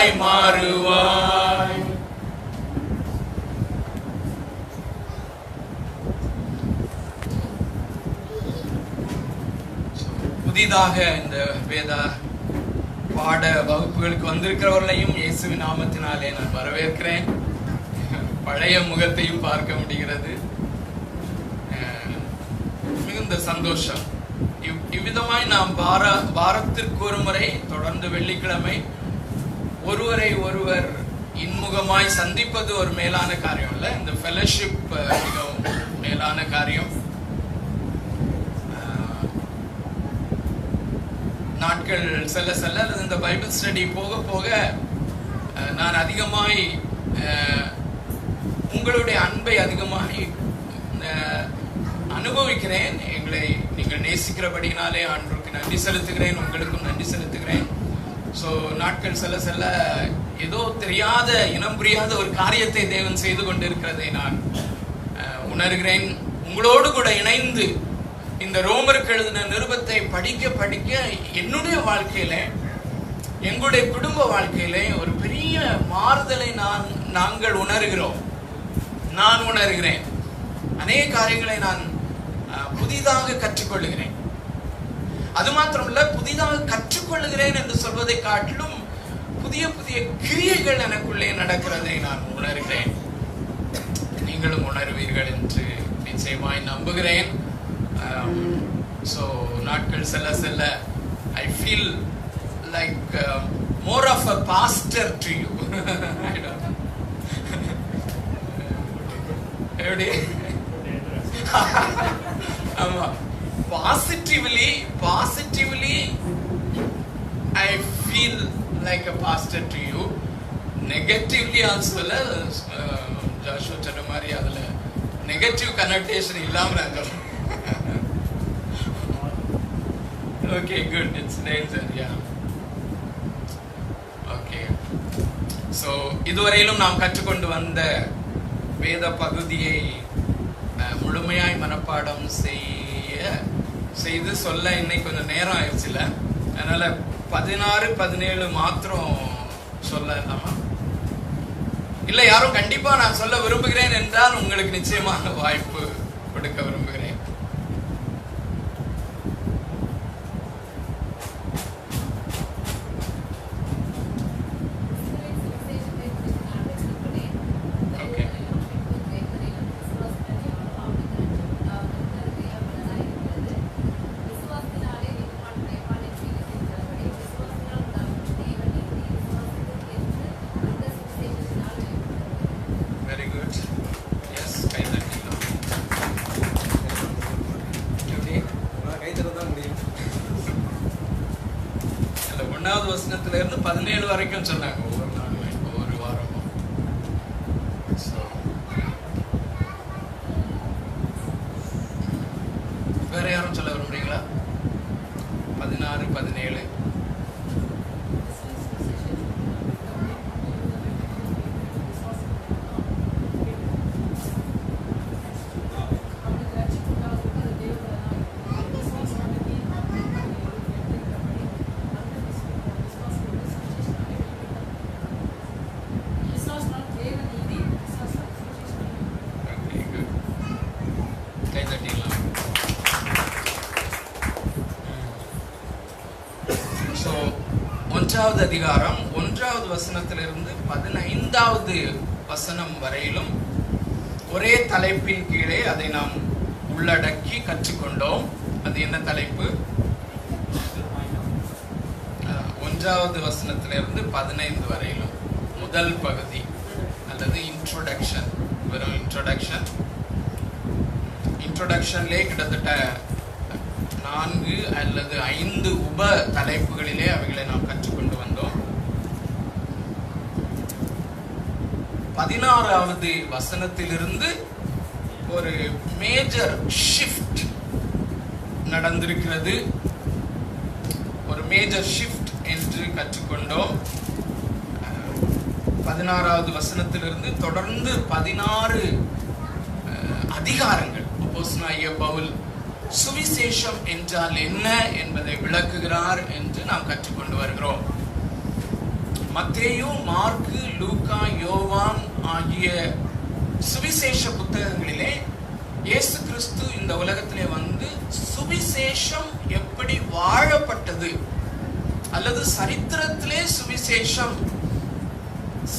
புதிதாய் மாறுவாய். புதிதாக இந்த வேத பாட வகுப்புகளுக்கு வந்திருக்கிறவர்களையும் இயேசுவின் நாமத்தினாலே நான் வரவேற்கிறேன். பழைய முகத்தையும் பார்க்க முடிகிறது. மிகுந்த சந்தோஷம். இவ்விதமாய் நாம் வாரத்திற்கு ஒரு முறை தொடர்ந்து வெள்ளிக்கிழமை ஒருவரை ஒருவர் இன்முகமாய் சந்திப்பது ஒரு மேலான காரியம் இல்ல. இந்த ஃபெலோஷிப் மிகவும் மேலான காரியம். நாட்கள் செல்ல செல்ல அல்லது இந்த பைபிள் ஸ்டடி போக போக நான் அதிகமாய் உங்களுடைய அன்பை அதிகமாய் அனுபவிக்கிறேன். எங்களை நீங்கள் நேசிக்கிறபடினாலே ஆண்டவருக்கு நன்றி செலுத்துகிறேன், உங்களுக்கும் நன்றி செலுத்துகிறேன். ஸோ நாட்கள் செல்ல செல்ல ஏதோ தெரியாத இனம் புரியாத ஒரு காரியத்தை தேவன் செய்து கொண்டிருக்கிறதை நான் உணர்கிறேன். உங்களோடு கூட இணைந்து இந்த ரோமருக்கு எழுதின நிருபத்தை படிக்க படிக்க என்னுடைய வாழ்க்கையில, எங்களுடைய குடும்ப வாழ்க்கையில ஒரு பெரிய மாறுதலை நாங்கள் உணர்கிறோம். நான் உணர்கிறேன். அநேக காரியங்களை நான் புதிதாக கற்றுக்கொள்ளுகிறேன். அது மாத்திரமல்ல, புதிதாக கற்றுக்கொள்ளுகிறேன் என்று சொல்வதை காட்டிலும் புதிய புதிய கிரியைகள் எனக்குள்ளே நடக்கிறதை நான் உணர்கிறேன். நீங்களும் உணர்வீர்கள் என்று நிச்சயமாய் நம்புகிறேன். So நாட்கள் செல்ல செல்ல I feel like more of a pastor to you. I don't know. எப்படி? ஆமா, positively I feel like a pastor to you. Negatively also Joshua சொன்ன மாதிரி அதுல நெகட்டிவ் கனெக்டேஷன் இல்லாம நாங்கள். Okay, good. It's nature, yeah. Okay. So இதுவரையிலும் நாம் கற்றுக்கொண்டு வந்த வேத பகுதியை முழுமையாய் மனப்பாடம் செய்து சொல்ல இன்னைக்கு கொஞ்சம் நேரம் ஆயிடுச்சுல. அதனால 16, 17 மாத்திரம் சொல்லலாமா? இல்ல யாரும் கண்டிப்பா நான் சொல்ல விரும்புகிறேன் என்றால் உங்களுக்கு நிச்சயமான வாய்ப்பு கொடுக்க விரும்புகிறேன். ஒன்னாவது வசனத்துல இருந்து 17 வரைக்கும் சொன்னாங்க. ஒவ்வொரு நாளும் ஒவ்வொரு வாரமும். வேற யாரும் சொல்ல விரும்புறீங்களா? 16, 17. ஒன்றாவது அதிகாரம் 1வது வசனத்திலிருந்து 15வது வசனம் வரையிலும் ஒரே தலைப்பின் கீழே அதை நாம் உள்ளடக்கி கற்றுக்கொண்டோம். அது என்ன தலைப்பு? 1வது வசனத்திலிருந்து 15 வரையிலும் முதல் பகுதி அல்லது இன்ட்ரோடக்ஷன். வெறும் இன்ட்ரோடக்ஷன்லே கிட்டத்தட்ட 4 அல்லது 5 உப தலைப்புகளிலே அவைகளை நாம் கற்றுக்கொண்டு வந்தோம். 16வது வசனத்திலிருந்து ஒரு மேஜர் ஷிஃப்ட் நடந்திருக்கிறது. ஒரு மேஜர் ஷிஃப்ட் என்று கற்றுக்கொண்டோம். 16வது வசனத்திலிருந்து தொடர்ந்து 16 அதிகாரங்கள் அப்போஸ்தலனாகிய பவுல் சுவிசேஷம் என்றால் என்ன என்பதை விளக்குகிறார் என்று நாம் கற்றுக்கொண்டு வருகிறோம். மத்தேயு, மார்க்கு, லூக்கா, யோவான் ஆகிய சுவிசேஷ புத்தகங்களிலே இயேசு கிறிஸ்து இந்த உலகத்திலே வந்து சுவிசேஷம் எப்படி வாழப்பட்டது அல்லது சரித்திரத்திலே சுவிசேஷம்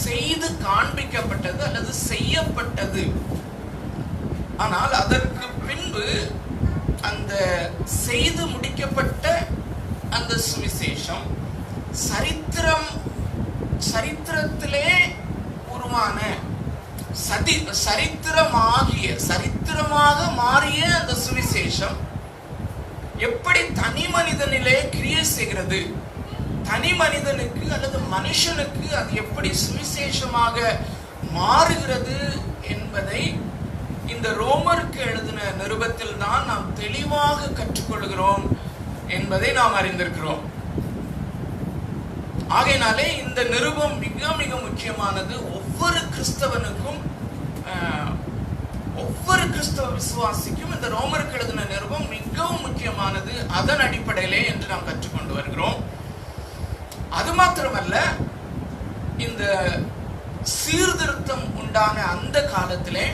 செய்து காண்பிக்கப்பட்டது அல்லது செய்யப்பட்டது. ஆனால் அதற்கு பின்பு அந்த செய்து முடிக்கப்பட்ட அந்த சுவிசேஷம் சரித்திரத்திலே உருவான சரித்திரமாக மாறிய அந்த சுவிசேஷம் எப்படி தனி மனிதனிலே கிரியை செய்கிறது, தனி மனிதனுக்கு அல்லது மனுஷனுக்கு அது எப்படி சுவிசேஷமாக மாறுகிறது என்பதை இந்த ரோமருக்கு எழுதின நிருபத்தில் தான் நாம் தெளிவாக கற்றுக்கொள்கிறோம் என்பதை நாம் அறிந்திருக்கிறோம். ஆகையினாலே இந்த நிருபம் மிக மிக முக்கியமானது. ஒவ்வொரு கிறிஸ்தவனுக்கும், ஒவ்வொரு கிறிஸ்தவ விசுவாசிக்கும் இந்த ரோமருக்கு எழுதின நிருபம் மிகவும் முக்கியமானது. அதன் அடிப்படையிலே என்று நாம் கற்றுக்கொண்டு வருகிறோம். அது மாத்திரமல்ல, இந்த சீர்திருத்தம் உண்டான அந்த காலத்திலே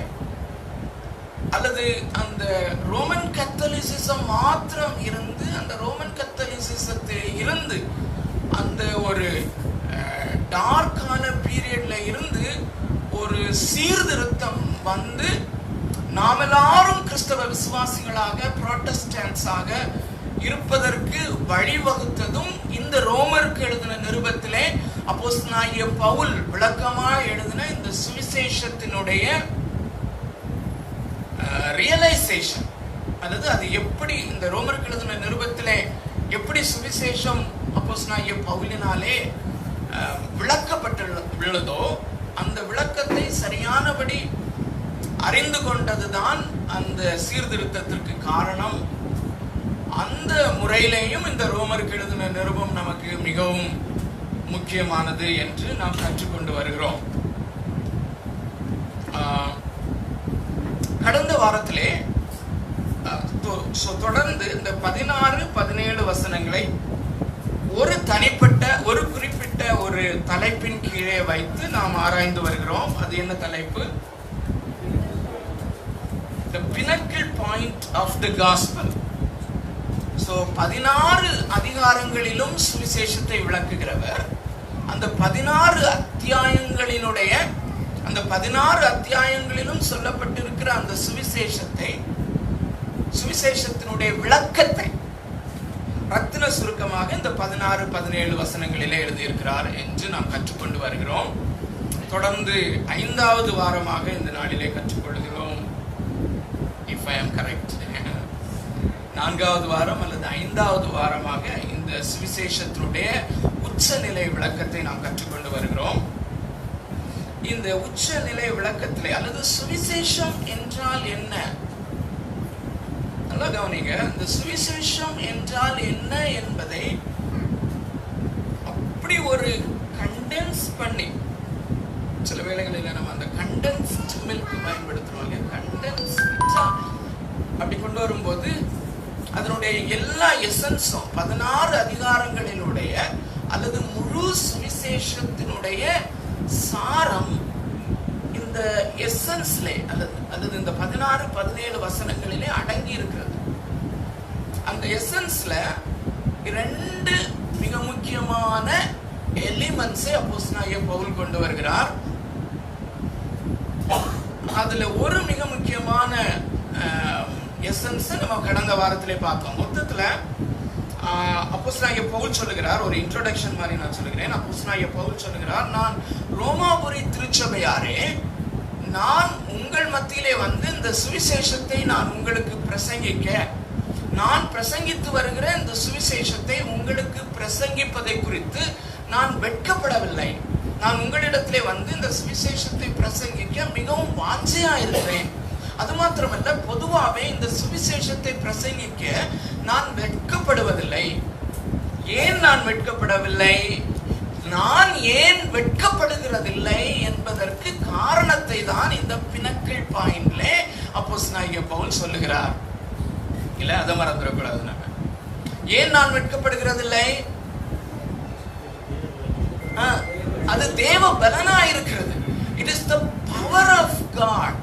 அல்லது அந்த ரோமன் கத்தோலிசிசம் மாத்திரம் இருந்து, அந்த ரோமன் கத்தோலிசிசத்தில் இருந்து அந்த ஒரு டார்க்கான பீரியட்ல இருந்து ஒரு சீர்திருத்தம் வந்து நாம் எல்லாரும் கிறிஸ்தவ விசுவாசிகளாக, புரோட்டஸ்டன்ட்ஸாக இருப்பதற்கு வழிவகுத்ததும் இந்த ரோமருக்கு எழுதின நிருபத்திலே அப்போஸ்தலனாகிய பவுல் விளக்கமாக எழுதின இந்த சுவிசேஷத்தினுடைய ரியலைசேஷன், அல்லது அது எப்படி இந்த ரோமருக்கு எழுதின நிருபத்திலே எப்படி சுவிசேஷம் அப்போஸ்தலனாகிய பவுலினாலே விளக்கப்பட்டுள்ளதோ அந்த விளக்கத்தை சரியானபடி அறிந்து கொண்டதுதான் அந்த சீர்திருத்தத்திற்கு காரணம். அந்த முறையிலேயும் இந்த ரோமருக்கு எழுதின நிருபம் நமக்கு மிகவும் முக்கியமானது என்று நாம் கற்றுக்கொண்டு வருகிறோம். கடந்த வாரத்திலே தொடர்ந்து இந்த 16-17 வசனங்களை ஒரு தனிப்பட்ட ஒரு குறிப்பிட்ட ஒரு தலைப்பின் கீழே வைத்து நாம் ஆராய்ந்து வருகிறோம். அது என்ன தலைப்பு? The pinnacle point of the gospel. 16 அதிகாரங்களிலும் சுவிசேஷத்தை விளக்குகிறவர் அந்த 16 அத்தியாயங்களினுடைய அந்த 16 அத்தியாயங்களிலும் சொல்லப்பட்டிருக்கிற அந்த சுவிசேஷத்தினுடைய விளக்கத்தை ரத்தின சுருக்கமாக இந்த 16-17 வசனங்களிலே எழுதியிருக்கிறார் என்று நாம் கற்றுக்கொண்டு வருகிறோம். தொடர்ந்து 5வது வாரமாக இந்த நாளிலே கற்றுக்கொள்கிறோம். If I am correct, 4வது வாரம் அல்லது 5வது வாரமாக இந்த சுவிசேஷத்தினுடைய உச்சநிலை விளக்கத்தை நாம் கற்றுக்கொண்டு வருகிறோம். இந்த உச்சநிலை விளக்கத்திலே அல்லது சுவிசேஷம் என்றால் என்ன, நல்லா கவனிங்க. இந்த சுவிசேஷம் என்றால் என்ன என்பதை அப்படி ஒரு கண்டென்ஸ் பண்ணி, சில வேளைகளில் நம்ம அந்த கண்டென்ஸ்ட் மில்க் பயன்படுத்துறோம், கண்டென்ஸ் அப்படி கொண்டு வரும்போது அதனுடைய எல்லா எசன்ஸும் 16 அதிகாரங்களினுடைய அல்லது முழு சுவிசேஷத்தினுடைய சாரம் இந்த எசன்ஸ்லே அல்லது இந்த 16-17 வசனங்களிலே அடங்கி இருக்கிறது. அந்த எசன்ஸ்ல 2 மிக முக்கியமான எலிமெண்ட்ஸை அப்போஸ்தலனாகிய பவுல் கொண்டு வருகிறார். அதுல ஒரு மிக முக்கியமான எசன்ஸ் நம்ம கடந்த வாரத்திலே பார்த்தோம். மொத்தத்துல அப்போஸ்தலனாகிய பவுல் சொல்லுகிறார், ஒரு இன்ட்ரோடக்ஷன் மாதிரி நான் சொல்லுகிறேன். அப்போஸ்தலனாகிய பவுல் சொல்லுகிறார், நான் ரோமாபுரி திருச்சபையாரே, நான் உங்கள் மத்தியிலே வந்து இந்த சுவிசேஷத்தை நான் உங்களுக்கு பிரசங்கிக்க, நான் பிரசங்கித்து வருகிற இந்த சுவிசேஷத்தை உங்களுக்கு பிரசங்கிப்பதை குறித்து நான் வெட்கப்படவில்லை. நான் உங்களிடத்திலே வந்து இந்த சுவிசேஷத்தை பிரசங்கிக்க மிகவும் வாஞ்சையா இருக்கிறேன். அது மாத்திரமல்ல, பொதுவாகவே இந்த சுவிசேஷத்தை பிரசங்கிக்க நான் வெட்கப்படுவதில்லை. ஏன் நான் வெட்கப்படவில்லை, நான் ஏன் வெட்கப்படுகிறதில்லை என்பதற்கு காரணத்தை தான் இந்த பினக்கிள் பாயிண்ட்ல அப்போஸ்தலனாகிய பவுல் சொல்லுகிறார். இல்ல, அதை மறந்துடக்கூடாது. நம்ம ஏன் நான் வெட்கப்படுகிறதில்லை? அது தேவ பலனா இருக்கிறது. It is the power of God.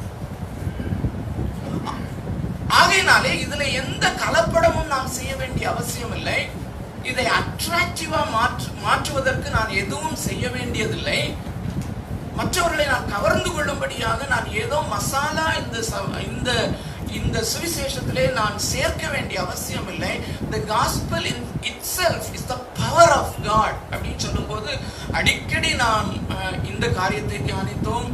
ஆகையினாலே இதுல எந்த கலப்படமும் நாம் செய்ய வேண்டிய அவசியம் இல்லை. இதை அட்ராக்டிவா மாற்றுவதற்கு நான் எதுவும் செய்ய வேண்டியதில்லை. மற்றவர்களை நான் கவர்ந்து கொள்ளும்படியாக நான் ஏதோ மசாலா இந்த சுவிசேஷத்திலே நான் சேர்க்க வேண்டிய அவசியம் இல்லை. The gospel in itself is the power of God அப்படின்னு சொல்லும்போது அடிக்கடி நாம் இந்த காரியத்தை தியானித்தோம்.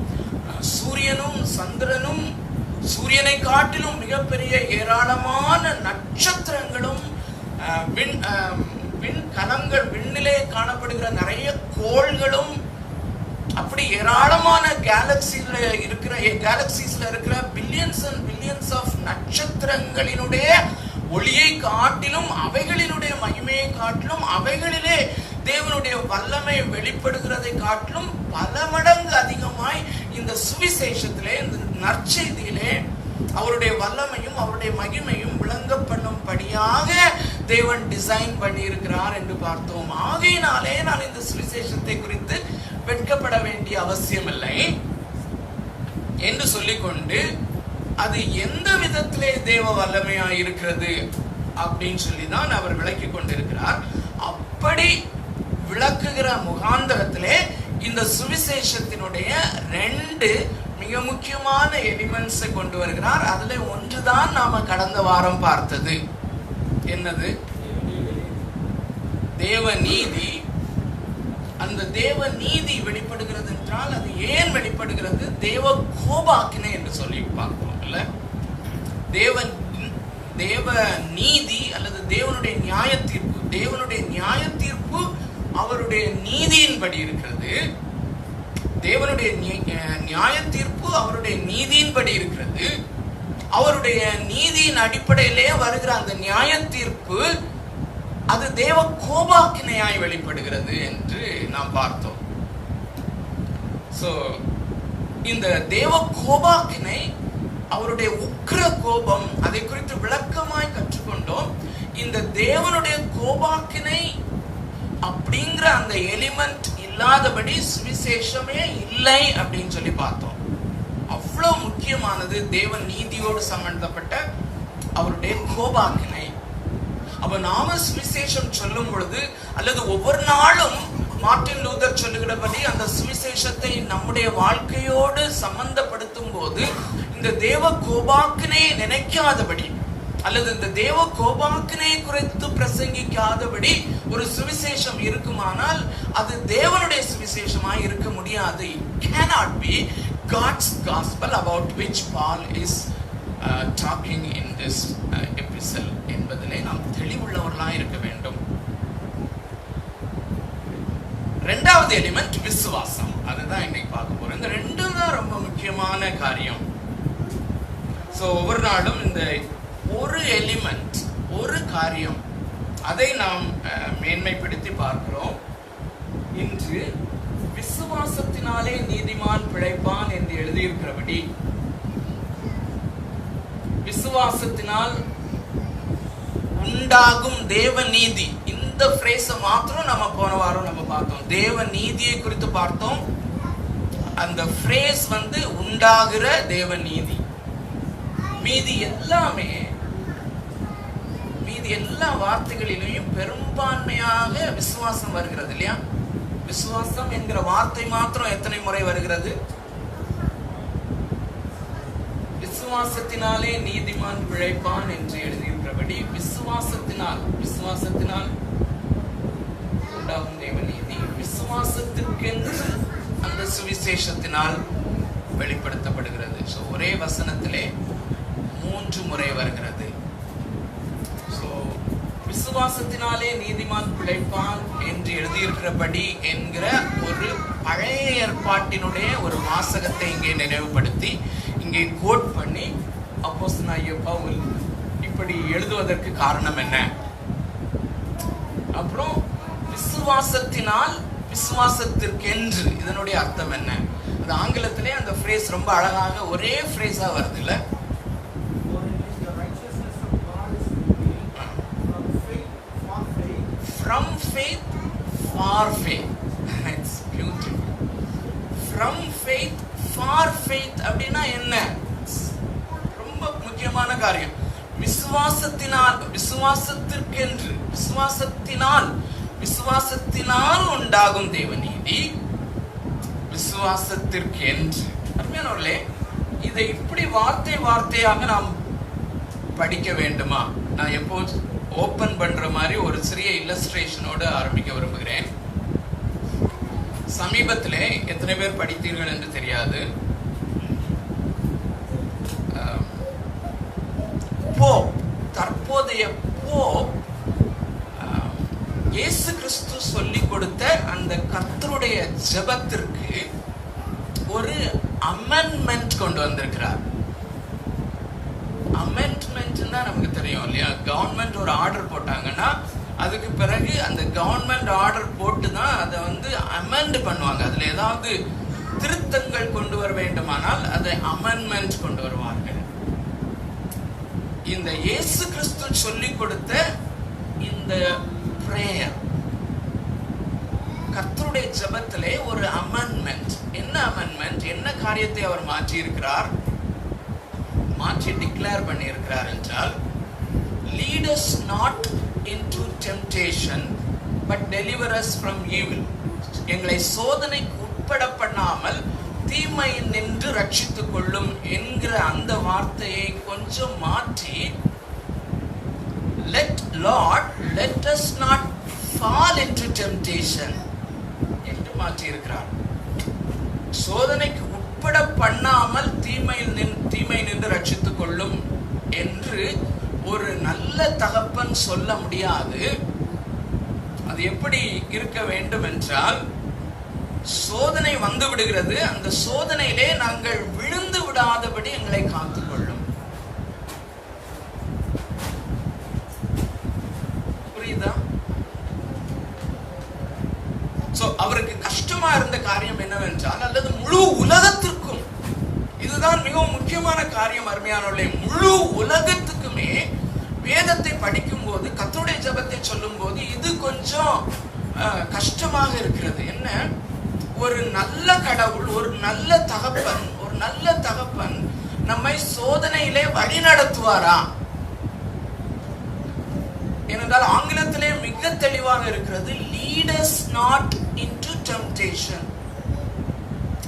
சூரியனும் சந்திரனும், சூரியனை காட்டிலும் மிகப்பெரிய ஏராளமான நட்சத்திரங்களும் விண்கலங்கள், விண்ணிலே காணப்படுகிற நிறைய கோள்களும், அப்படி ஏராளமான கேலக்சிஸ்ல இருக்கிற பில்லியன்ஸ் அண்ட் பில்லியன்ஸ் ஆஃப் நட்சத்திரங்களினுடைய ஒளியை காட்டிலும், அவைகளினுடைய மகிமையை காட்டிலும், அவைகளிலே தேவனுடைய வல்லமை வெளிப்படுகிறதை காட்டிலும் பல மடங்கு அதிகமாய் இந்த சுவிசேஷத்திலே, இந்த நற்செய்தியிலே அவருடைய வல்லமையும் அவருடைய மகிமையும் விளங்க பண்ணும்படியாக தேவன் டிசைன் பண்ணி இருக்கிறார் என்று பார்த்தோம். ஆகையினாலே நான் இந்த சுவிசேஷத்தை குறித்து வெட்கப்பட வேண்டிய அவசியம் இல்லை என்று சொல்லிக்கொண்டு, அது எந்த விதத்திலே தேவ வல்லமையா இருக்கிறது அப்படின்னு சொல்லிதான் அவர் விளக்கி கொண்டிருக்கிறார். அப்படி விளக்குகிற முகாந்தரத்திலே இந்த சுவிசேஷத்தினுடைய 2 மிக முக்கியமான எலிமெண்ட்ஸை கொண்டு வருகிறார். அதுல ஒன்றுதான் நாம கடந்த வாரம் பார்த்தது. என்னது? தேவ நீதி. அந்த தேவ நீதி வெளிப்படுகிறது என்றால் அது ஏன் வெளிப்படுகிறது? தேவ கோபாக்கினை என்று சொல்லி பார்க்கிறோம் இல்ல? தேவ நீதி அல்லது தேவனுடைய நியாய தீர்ப்பு. தேவனுடைய நியாய தீர்ப்பு அவருடைய நீதியின்படி இருக்கிறது. தேவனுடைய நியாய தீர்ப்பு அவருடைய நீதியின்படி இருக்கிறது. அவருடைய நீதியின் அடிப்படையிலே வருகிற அந்த நியாய தீர்ப்பு அது தேவ கோபாக்கினையாய் வெளிப்படுகிறது என்று நாம் பார்த்தோம். சோ இந்த தேவ கோபாக்கினை, அவருடைய உக்கிர கோபம், அதை குறித்து விளக்கமாய் கற்றுக்கொண்டோம். இந்த தேவனுடைய கோபாக்கினை அப்படிங்கிற அந்த எலிமெண்ட் இல்லாதபடி சுவிசேஷமே இல்லை அப்படின்னு சொல்லி பார்த்தோம். அவ்வளவு முக்கியமானது தேவன் நீதியோடு சம்பந்தப்பட்ட அவருடைய கோபாக்கினை. அப்ப நாம சுவிசேஷம் சொல்லும் பொழுது அல்லது ஒவ்வொரு நாளும் மார்ட்டின் லூதர் சொல்லுகிறபடி அந்த சுவிசேஷத்தை நம்முடைய வாழ்க்கையோடு சம்பந்தப்படுத்தும் போது இந்த தேவ கோபாக்கினை நினைக்காதபடி அல்லது இந்த தேவ கோபாக்கினை குறித்து பிரசங்கிக்காதபடி ஒரு சுவிசேஷம் இருக்குமானால் அது தேவனுடைய சுவிசேஷமாய் இருக்க முடியாது. It cannot be God's gospel about which Paul is talking in this epistle என்பதிலே நாம் தெளிவுள்ளவர்களாய் இருக்க வேண்டும். இரண்டாவது எலிமெண்ட் விசுவாசம். அதுதான் இன்னைக்கு பார்க்க போறோம். இந்த ரெண்டும் தான் ரொம்ப முக்கியமான காரியம். சோ ஒவ்வொரு நாளும் இந்த ஒரு எலிமெண்ட், ஒரு காரியம், அதை நாம் மேன்மைப்படுத்தி பார்க்கிறோம். இன்று விசுவாசத்தினாலே நீதிமான் பிழைப்பான் என்று எழுதியிருக்கிறபடி விசுவாசத்தினால் உண்டாகும் தேவ நீதி, இந்த பிரேஸை மாத்திரம் நம்ம போன வாரம் நம்ம பார்த்தோம். தேவ நீதியை குறித்து பார்த்தோம். அந்த பிரேஸ் உண்டாகிற தேவ நீதி. மீதி எல்லா வார்த்தைகளிலும் பெரும்பான்மையாக விசுவாசம் வருகிறது இல்லையா? விசுவாசம் என்கிற வார்த்தை மாத்திரம் எத்தனை முறை வருகிறது? விசுவாசத்தினாலே நீதிமான் பிழைப்பான் என்று எழுதியிருக்கிறபடி விசுவாசத்தினால் உண்டாகும் தேவ நீதி விசுவாசத்திற்கென்று அந்த சுவிசேஷத்தினால் வெளிப்படுத்தப்படுகிறது. ஸோ ஒரே வசனத்திலே 3 முறை வருகிறது. ஸோ விசுவாசத்தினாலே நீதிமான் பிழைப்பான் என்று எழுதியிருக்கிறபடி என்கிற ஒரு பழைய ஏற்பாட்டினுடைய ஒரு வாசகத்தை இங்கே நினைவுபடுத்தி இங்கே கோட் பண்ணி அப்போஸ்தலனாகிய பவுல் இப்படி எழுதுவதற்கு காரணம் என்ன? அப்புறம் விசுவாசத்தினால் விசுவாசத்திற்கென்று இதனுடைய அர்த்தம் என்ன? அது ஆங்கிலத்திலே அந்த ஃப்ரேஸ் ரொம்ப அழகாக ஒரே ஃப்ரேஸா வருது இல்ல? From faith for faith. It's beautiful. from faith for faith அப்படின்னா என்ன? ரொம்ப முக்கியமான காரியம். விசுவாசத்தினால், விசுவாசத்திற்கென்று, விசுவாசத்தினால் உண்டாகும் தேவநீதி விசுவாசத்திற்கென்று. அருமையானவர்களே, இதை இப்படி வார்த்தையாக நாம் படிக்க வேண்டுமா? நான் எப்போ ஓபன் பண்ற மாதிரி ஒரு சிறிய இல்லஸ்ட்ரேஷனோடு ஆரம்பிக்க விரும்புகிறேன். சமீபத்திலே எத்தனை பேர் படித்தீர்கள் என்று தெரியாது, தற்போதைய போப் இயேசு கிறிஸ்து சொல்லிக் கொடுத்த அந்த கர்த்தருடைய ஜெபத்திற்கு ஒரு அமெண்ட்மெண்ட் கொண்டு வந்திருக்கிறார். அமெண்ட்மெண்ட்னா நமக்கு தெரியும் இல்லையா? கவர்மெண்ட் ஒரு ஆர்டர் போட்டாங்கன்னா அதுக்கு பிறகு அந்த கவர்மெண்ட் ஆர்டர் போட்டு தான் அதை வந்து அமெண்ட் பண்ணுவாங்க. அதுல ஏதாவது திருத்தங்கள் கொண்டு வர வேண்டுமானால் அதை அமெண்ட்மெண்ட் கொண்டு வருவார்கள். இந்த இயேசு கிறிஸ்து சொல்லிக் கொடுத்த இந்த பிரேயர், கர்த்தருடைய ஜெபத்திலே ஒரு அமெண்ட்மெண்ட். என்ன அமெண்ட்மெண்ட்? என்ன காரியத்தை அவர் மாற்றி இருக்கிறார், மாற்றி டிக்ளேர் பண்ணி இருக்கிறார் என்றால், lead us not into temptation but deliver us from evil. எங்களை சோதனைக்கு உட்பட பண்ணாமல் தீமை நின்று ரட்சித்துக் கொள்ளும் என்கிற அந்த வார்த்தையை கொஞ்சம் மாற்றி, let us not fall into temptation என்று மாற்றி இருக்கிறார். சோதனைக்கு உட்பட பண்ணாமல் தீமை நின்று ரட்சித்துக் கொள்ளும் என்று ஒரு நல்ல தகப்பன் சொல்ல முடியாது. அது எப்படி இருக்க வேண்டும் என்றால், சோதனை வந்து விடுகிறது, அந்த சோதனையிலே நாங்கள் விழுந்து விடாதபடி எங்களை காத்துக்கொள்ளும். புரியுதா? சோ அவருக்கு கஷ்டமா இருந்த காரியம் என்னவென்றால், அல்லது முழு உலகத்திற்கும் இதுதான் மிகவும் முக்கியமான காரியம். அருமையானவர்களே, முழு உலகத்துக்குமே வேதத்தை படிக்கும் போது, கர்த்தருடைய ஜெபத்தை சொல்லும் போது இது கொஞ்சம் கஷ்டமாக இருக்கிறது. என்ன? ஒரு நல்ல கடவுள், ஒரு நல்ல தகப்பன் நம்மை சோதனையிலே வழி நடத்துவாரா? ஏனென்றால் ஆங்கிலத்திலே மிக தெளிவாக இருக்கிறது, lead us not into temptation.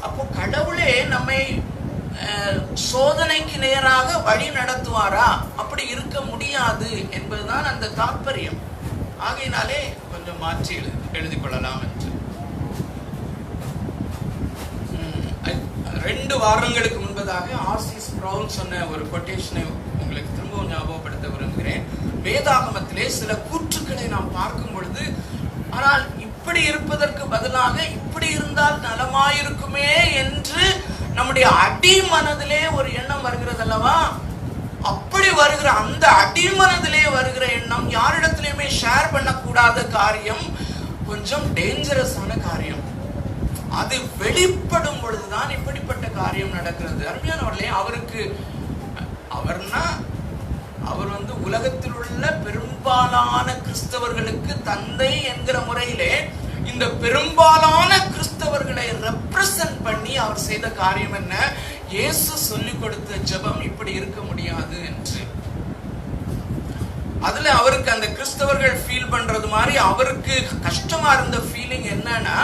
அப்போ கடவுளே நம்மை சோதனைக்கு நேராக வழி நடத்துவாரா? அப்படி இருக்க முடியாது என்பதுதான் அந்த தாற்பயம். ஆகையினாலே கொஞ்சம் மாற்றி எழுதி கொள்ளலாம் என்று 2 வாரங்களுக்கு முன்பதாக ஆர்சி ஸ்ப்ரவுல் சொன்ன ஒரு கொட்டேஷனை உங்களுக்கு திரும்பவும் ஞாபகப்படுத்த விரும்புகிறேன். வேதாகமத்திலே சில கூற்றுக்களை நாம் பார்க்கும் பொழுது, ஆனால் இப்படி இருப்பதற்கு பதிலாக இப்படி இருந்தால் நலமாயிருக்குமே என்று நம்முடைய அடிமனதிலே ஒரு எண்ணம் வருகிறது அல்லவா? அப்படி வருகிற அந்த அடிமனதிலே வருகிற எண்ணம் யாரிடத்திலுமே ஷேர் பண்ணக்கூடாத காரியம், கொஞ்சம் டேஞ்சரஸான காரியம். அது வெளிப்படும் பொழுதுதான் இப்படிப்பட்ட காரியம் நடக்கிறது. அருமையானவர்களே, அவர் வந்து உலகத்தில் உள்ள பெரும்பாலான கிறிஸ்தவர்களுக்கு தந்தை என்கிற முறையிலே இந்த பெரும்பாலான கிறிஸ்தவர்களை ரெப்ரசன்ட் பண்ணி அவர் செய்த காரியம் என்ன? இயேசு சொல்லிக் கொடுத்த ஜெபம் இப்படி இருக்க முடியாது என்று. அதுல அவருக்கு அந்த கிறிஸ்தவர்கள் ஃபீல் பண்றது மாதிரி அவருக்கு கஷ்டமா இருந்த ஃபீலிங் என்னன்னா,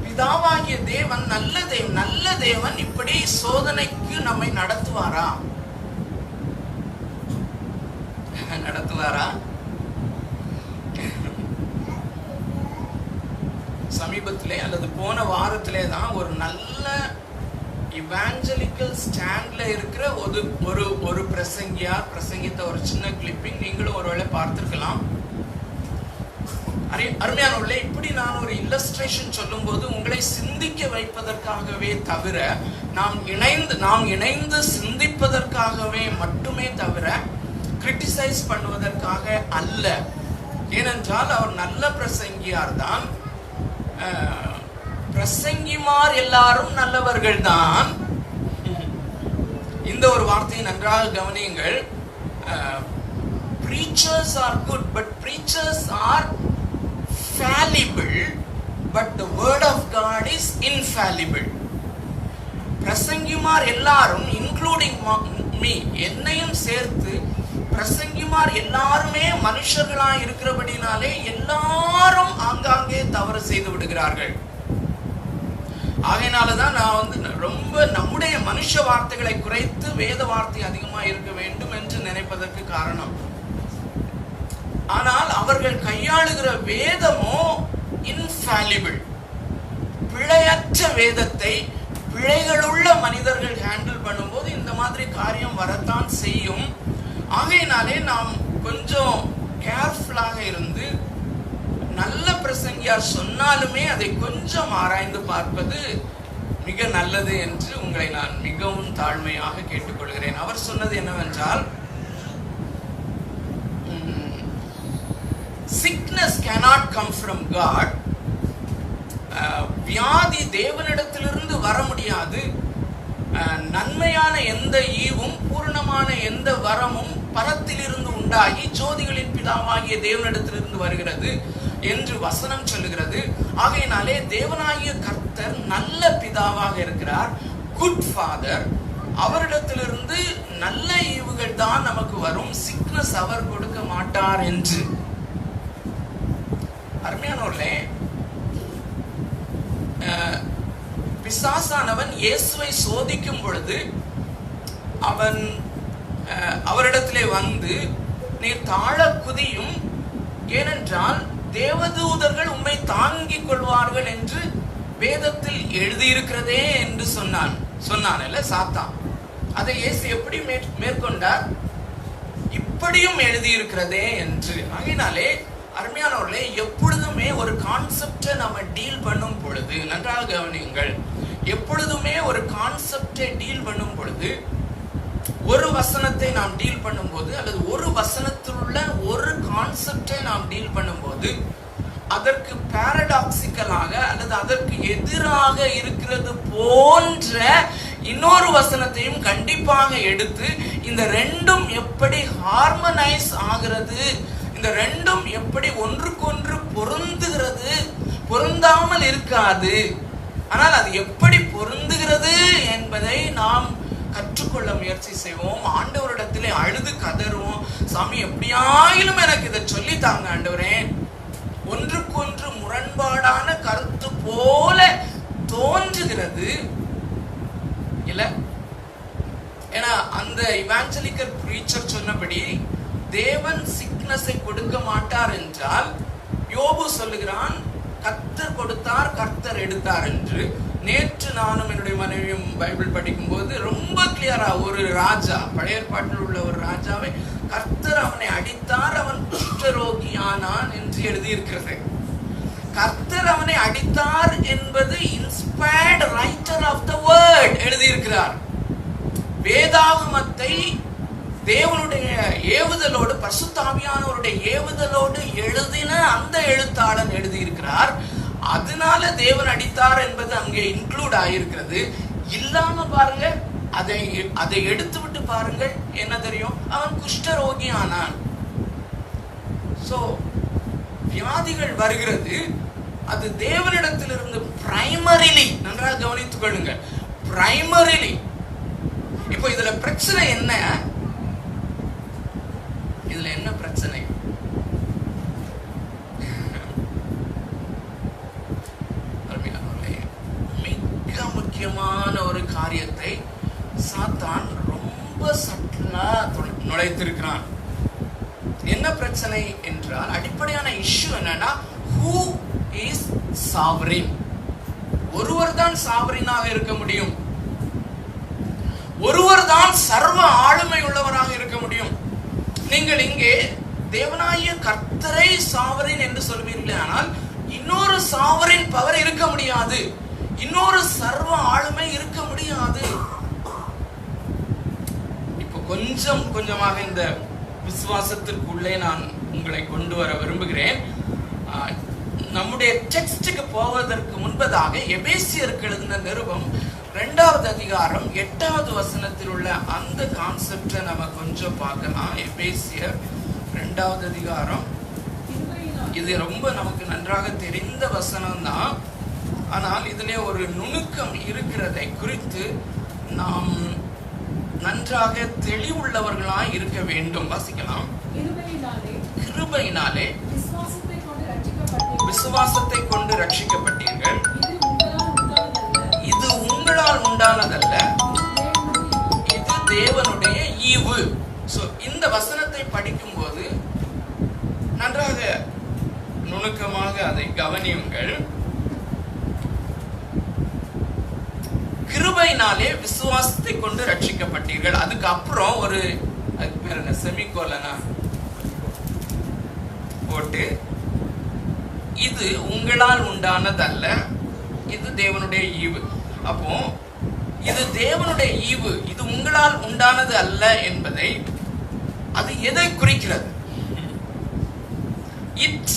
பிதாவாகிய தேவன் நல்ல தேவன் இப்படி சோதனைக்கு நம்மை நடத்துவாரா? சமீபத்திலே அல்லது போன வாரத்திலே தான் ஒரு நல்ல இவாஞ்சலிக்கல் ஸ்டாண்ட்ல இருக்கிற ஒரு பிரசங்கித்த ஒரு சின்ன கிளிப்பிங் நீங்களும் ஒருவேளை பார்த்திருக்கலாம். அருமையானவர்களே, இப்படி நான் ஒரு இல்லஸ்ட்ரேஷன் சொல்லும் போது உங்களை சிந்திக்க வைப்பதற்காகவே தவிர, நாம் இணைந்து சிந்திப்பதற்காகவே மட்டுமே தவிர கிரிட்டிசைஸ் பண்ணுவதற்காக அல்ல. ஏனென்றால் அவர் நல்ல பிரசங்கியார் தான். பிரசங்கிமார் எல்லாரும் நல்லவர்கள் தான். இந்த ஒரு வார்த்தையை நன்றாக கவனியுங்கள். Preachers are good, but preachers are fallible but the word of God is infallible. பிரசங்கிமார் எல்லாரும் இன்க்ளூடிங் மீ, என்னையும் சேர்த்து பிரசங்கிமார் எல்லாருமே மனுஷர்களாய் இருக்கிறபடினாலே எல்லாரும் ஆங்காங்கே தவறு செய்து விடுகிறார்கள். ஆகையினாலதான் நான் ரொம்ப நம்முடைய மனுஷ வார்த்தைகளை குறைத்து வேத வார்த்தை அதிகமா இருக்க வேண்டும் என்று நினைப்பதற்கு காரணம். ஆனால் அவர்கள் கையாளுகிற வேதமோ இன்ஃபாலிபிள். பிழையற்ற வேதத்தை பிழைகளுள்ள மனிதர்கள் ஹேண்டில் பண்ணும்போது இந்த மாதிரி காரியம் வரத்தான் செய்யும். ஆகையினாலே நாம் கொஞ்சம் கேர்ஃபுல்லாக இருந்து நல்ல பிரசங்கியார் சொன்னாலுமே அதை கொஞ்சம் ஆராய்ந்து பார்ப்பது மிக நல்லது என்று உங்களை நான் மிகவும் தாழ்மையாக கேட்டுக்கொள்கிறேன். அவர் சொன்னது என்னவென்றால், sickness cannot come from God. வியாதி தேவனிடத்திலிருந்து வர முடியாது. நன்மையான எந்த ஈவும் பூர்ணமான எந்த வரமும் பரத்திலிருந்து உண்டாகி ஜோதிகளின் பிதாவாகிய தேவனிடத்திலிருந்து வருகிறது என்று வசனம் சொல்லுகிறது. ஆகையினாலே தேவனாகிய கர்த்தர் நல்ல பிதாவாக இருக்கிறார், குட் ஃபாதர். அவரிடத்திலிருந்து நல்ல ஈவுகள் தான் நமக்கு வரும், சிக்னஸ் அவர் கொடுக்க மாட்டார் என்று. அருமையானவர்களே, பிசாசானவன் இயேசுவை சோதிக்கும் பொழுது அவன் அவரிடத்திலே வந்து, நீர் தாழ குதியும், ஏனென்றால் தேவதூதர்கள் உம்மை தாங்கிக் கொள்வார்கள் என்று வேதத்தில் எழுதியிருக்கிறதே என்று சொன்னான் இல்ல சாத்தான். அதை இயேசு எப்படி மேற்கொண்டார்? இப்படியும் எழுதியிருக்கிறதே என்று. ஆகையினாலே அருமையானவர்களே, எப்பொழுதுமே ஒரு கான்செப்டை நம்ம டீல் பண்ணும் பொழுது, நன்றாக கவனியுங்கள், எப்பொழுதுமே ஒரு கான்செப்டை டீல் பண்ணும் பொழுது, ஒரு வசனத்தை நாம் டீல் பண்ணும்போது அல்லது ஒரு வசனத்தில் உள்ள ஒரு கான்செப்டை நாம் டீல் பண்ணும்போது அதற்கு பாரடாக்சிக்கலாக அல்லது அதற்கு எதிராக இருக்கிறது போன்ற இன்னொரு வசனத்தையும் கண்டிப்பாக எடுத்து இந்த ரெண்டும் எப்படி ஹார்மனைஸ் ஆகிறது, இந்த ரெண்டும் எப்படி ஒன்றுக்கொன்று பொருந்துகிறது, பொருந்தாமல் இருக்காது, ஆனால் அது எப்படி பொருந்துகிறது என்பதை நாம் கற்றுக்கொள்ள முயற்சி செய்வோம். ஆண்டவரிடத்திலே அழுது கதறுவோம், சாமி எப்படியாயிலும் எனக்கு இதை சொல்லித்தாங்க ஆண்டவரே. ஒன்றுக்கொன்று முரண்பாடான கருத்து போல தோன்றுகிறது இல்ல? ஏன்னா அந்த இவாஞ்சலிக்கல் பிரீச்சர் சொன்னபடி தேவன் சிக்னஸை கொடுக்க மாட்டார் என்றால், யோபு சொல்லுகிறான், கர்த்தர் கொடுத்தார் கர்த்தர் எடுத்தார் என்று. நேற்று நானும் என்னுடைய மனைவியும் பைபிள் படிக்கும் போது ரொம்ப கிளியரா ஒரு ராஜா, பழைய ஏற்பாட்டில் உள்ள ஒரு ராஜாவை கர்த்தர் அவனை அடித்தார், அவன் குஷ்டரோகி ஆனான் என்று எழுதியிருக்கிறது. கர்த்தர் அவனை அடித்தார் என்பது inspired writer of the word எழுதியிருக்கிறார். வேதாகமத்தை தேவனுடைய ஏவுதலோடு, பரிசுத்த ஆவியானவருடைய ஏவுதலோடு எழுதின அந்த எழுத்தாளன் எழுதியிருக்கிறார். அதனால தேவன் அடித்தார் என்பது அங்கே இன்க்ளூட் ஆகியிருக்கிறது. இல்லாம பாருங்க, அதை எடுத்து விட்டு பாருங்கள், என்ன தெரியும்? அவன் குஷ்டரோகி ஆனான். சோ வியாதிகள் வருகிறது, அது தேவனிடத்திலிருந்து பிரைமரிலி. நன்றாக கவனித்துக் கொள்ளுங்க, பிரைமரிலி. இப்போ இதுல பிரச்சனை என்ன? இதுல என்ன பிரச்சனை? மிக முக்கியமான ஒரு காரியத்தை சாத்தான் ரொம்ப சட்டலா நுழைத்திருக்கிறான். என்ன பிரச்சனை என்றால், அடிப்படையான இஷ்யூ என்னன்னா, who is sovereign? ஒருவர் தான் சாவரினாக இருக்க முடியும், ஒருவர் தான் சர்வ ஆளுமை உள்ளவராக இருக்க முடியும். நீங்கள் இங்கே தேவனாகிய கர்த்தரை சாவரின் என்று சொல்வீர்களே, ஆனால் இன்னொரு சாவரின் பவர் இருக்க முடியாது, இன்னொரு சர்வ ஆளுமை இருக்க முடியாது. இப்போ கொஞ்சம் கொஞ்சமாக இந்த விசுவாசத்திற்குள்ளே நான் உங்களை கொண்டு வர விரும்புகிறேன். நம்முடைய டெக்ஸ்டுக்கு போவதற்கு முன்பதாக எபேசியருக்கு எழுதின நிருபம் 2வது அதிகாரம் 8வது வசனத்தில் உள்ள அந்த கான்செப்டை நம்ம கொஞ்சம் பார்க்கலாம். எபேசியர் 2வது அதிகாரம் இது ரொம்ப நமக்கு நன்றாக தெரிந்த வசனம் தான். ஆனால் இதிலே ஒரு நுணுக்கம் இருக்கிறதை குறித்து நாம் நன்றாக தெளிவுள்ளவர்களாய் இருக்க வேண்டும். வாசிக்கலாம். கிருபையினாலே விசுவாசத்தை கொண்டு ரட்சிக்கப்பட்டீர்கள். இது உங்களால் உண்டானதல்ல, இது தேவனுடைய ஈவு. இந்த வசனத்தை படிக்கும்போது நன்றாக நுணுக்கமாக அதை கவனியுங்கள். கிருபையினாலே விசுவாசத்தை கொண்டு ரட்சிக்கப்பட்டீர்கள். அதுக்கு அப்புறம் ஒரு அதுக்கு பேர் என்ன, செமிகோலனா போட்டு, இது உங்களால் உண்டானதல்ல, இது தேவனுடைய ஈவு. அப்போ இது தேவனுடைய ஈவு, இது உங்களால் உண்டானது அல்ல என்பதை, அது எதை குறிக்கிறது? இட்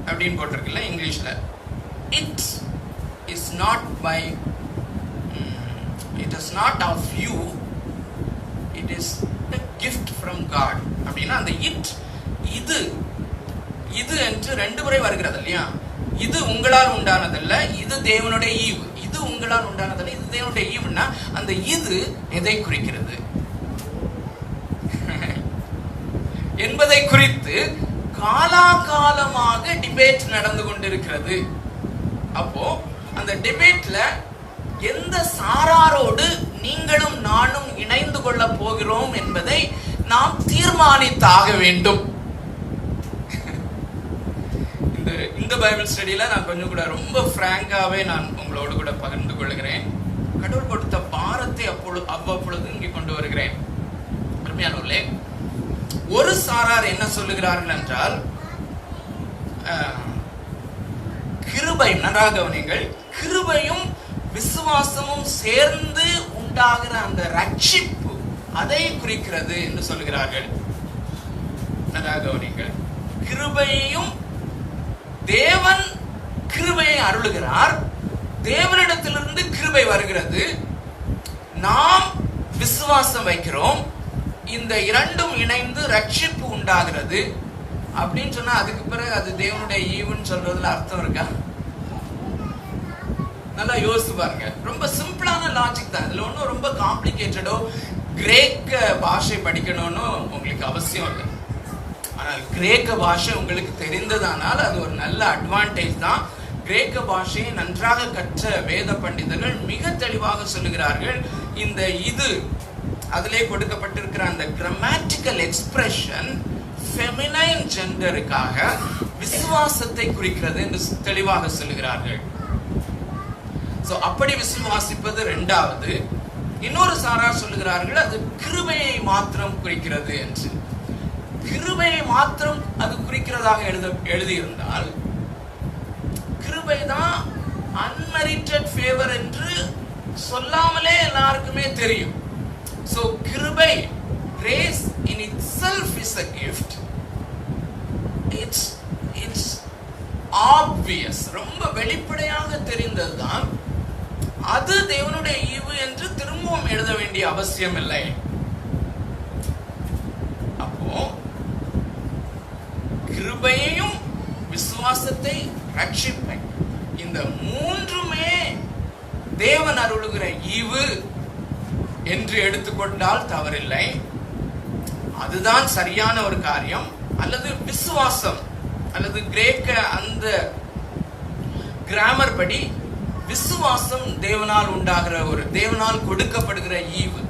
அப்படின்னு போட்டிருக்குல்ல இங்கிலீஷ்ல. It is not by, it is not of you, it is a gift from God. அப்படின்னா அந்த இட், இது இது என்று ரெண்டு முறை வருகிறது இல்லையா? இது உங்களால் உண்டானதல்ல, இது தேவனுடைய ஈவு. இது உங்களால் உண்டானதல்ல, இது தேவனுடைய ஈவுன்னா அந்த இது எதை குறிக்கிறது என்பதை குறித்து காலாகாலமாக டிபேட் நடந்து கொண்டிருக்கிறது. அப்போ அந்த டிபேட்ல எந்த சாராரோடு நீங்களும் நானும் இணைந்து கொள்ள போகிறோம் என்பதை நாம் தீர்மானித்தாக வேண்டும். இந்த பைபிள் ஸ்டடியில நான் கொஞ்சம் கூட ரொம்ப பிராங்காவே நான் உங்களோடு கூட பகிர்ந்து கொள்கிறேன். கடவுள் கொடுத்த பாரத்தை அவ்வப்பொழுது இங்கே கொண்டு வருகிறேன். அருமையானவர்களே, ஒரு சாரார் என்ன சொல்லுகிறார்கள் என்றால், கிருபை, நன்றாக கவனியுங்கள், கிருபையும் விசுவாசமும் சேர்ந்து உண்டாகிற அந்த ரட்சிப்பு அதை குறிக்கிறது என்று சொல்லுகிறார்கள். நன்றாக கவனியுங்கள், கிருபையையும், தேவன் கிருபையை அருளுகிறார், தேவனிடத்திலிருந்து கிருபை வருகிறது, நாம் விசுவாசம் வைக்கிறோம், இந்த இரண்டும் இணைந்து ரட்சிப்பு உண்டாகிறது அப்படின்னு சொன்னா அதுக்கு பிறகு அது தேவனுடைய ஈவுன்னு சொல்றதுல அர்த்தம் இருக்கா? நல்லா யோசிச்சு பாருங்க. ரொம்ப சிம்பிளான லாஜிக் தான். இதுல ஒன்றும் ரொம்ப காம்ப்ளிகேட்டடோ கிரேக்க பாஷை படிக்கணும்னு உங்களுக்கு அவசியம் இல்லை. ஆனால் கிரேக்க பாஷை உங்களுக்கு தெரிந்ததானால் அது ஒரு நல்ல அட்வான்டேஜ் தான். கிரேக்க பாஷையை நன்றாக கற்ற வேத பண்டிதர்கள் மிக தெளிவாக சொல்லுகிறார்கள், இந்த இது அதிலே கொடுக்கப்பட்டிருக்கிற அந்த கிராமட்டிக்கல் எக்ஸ்பிரஷன் ஃபெமினைன் ஜெண்டருக்காக விசுவாசத்தை குறிக்கிறது என்று தெளிவாக சொல்லுகிறார்கள். அப்படி விசுவாசிப்பது இரண்டாவது. இன்னொரு சாரார் சொல்லுகிறார்கள் அது கிருபையை மாத்திரம் குறிக்கிறது என்று. கிருபையை மாத்திரம் அது குறிக்கிறதாக எழுதியிருந்தால், கிருபை தான் அன்மெரிட்டட் ஃபேவர் என்று சொல்லாமலே எல்லாருக்குமே தெரியும். So கிருபை, grace in itself is a gift. It's obvious, ரொம்ப வெளிப்படையாக தெரிந்ததுதான். அது தேவனுடைய ஈவு என்று திரும்பவும் எழுத வேண்டிய அவசியம் இல்லை. அப்போ கிருபையையும் விசுவாசத்தை, ரட்சிப்பை, இந்த மூன்றுமே தேவன் அருளுகிற ஈவு என்று எடுத்துக்கொண்டால் தவறில்லை. அதுதான் சரியான ஒரு காரியம். அல்லது விசுவாசம், அல்லது கிரேக்க அந்த கிராமர் படி விசுவாசம் தேவனால் உண்டாகிற ஒரு, தேவனால் கொடுக்கப்படுகிற ஈவு.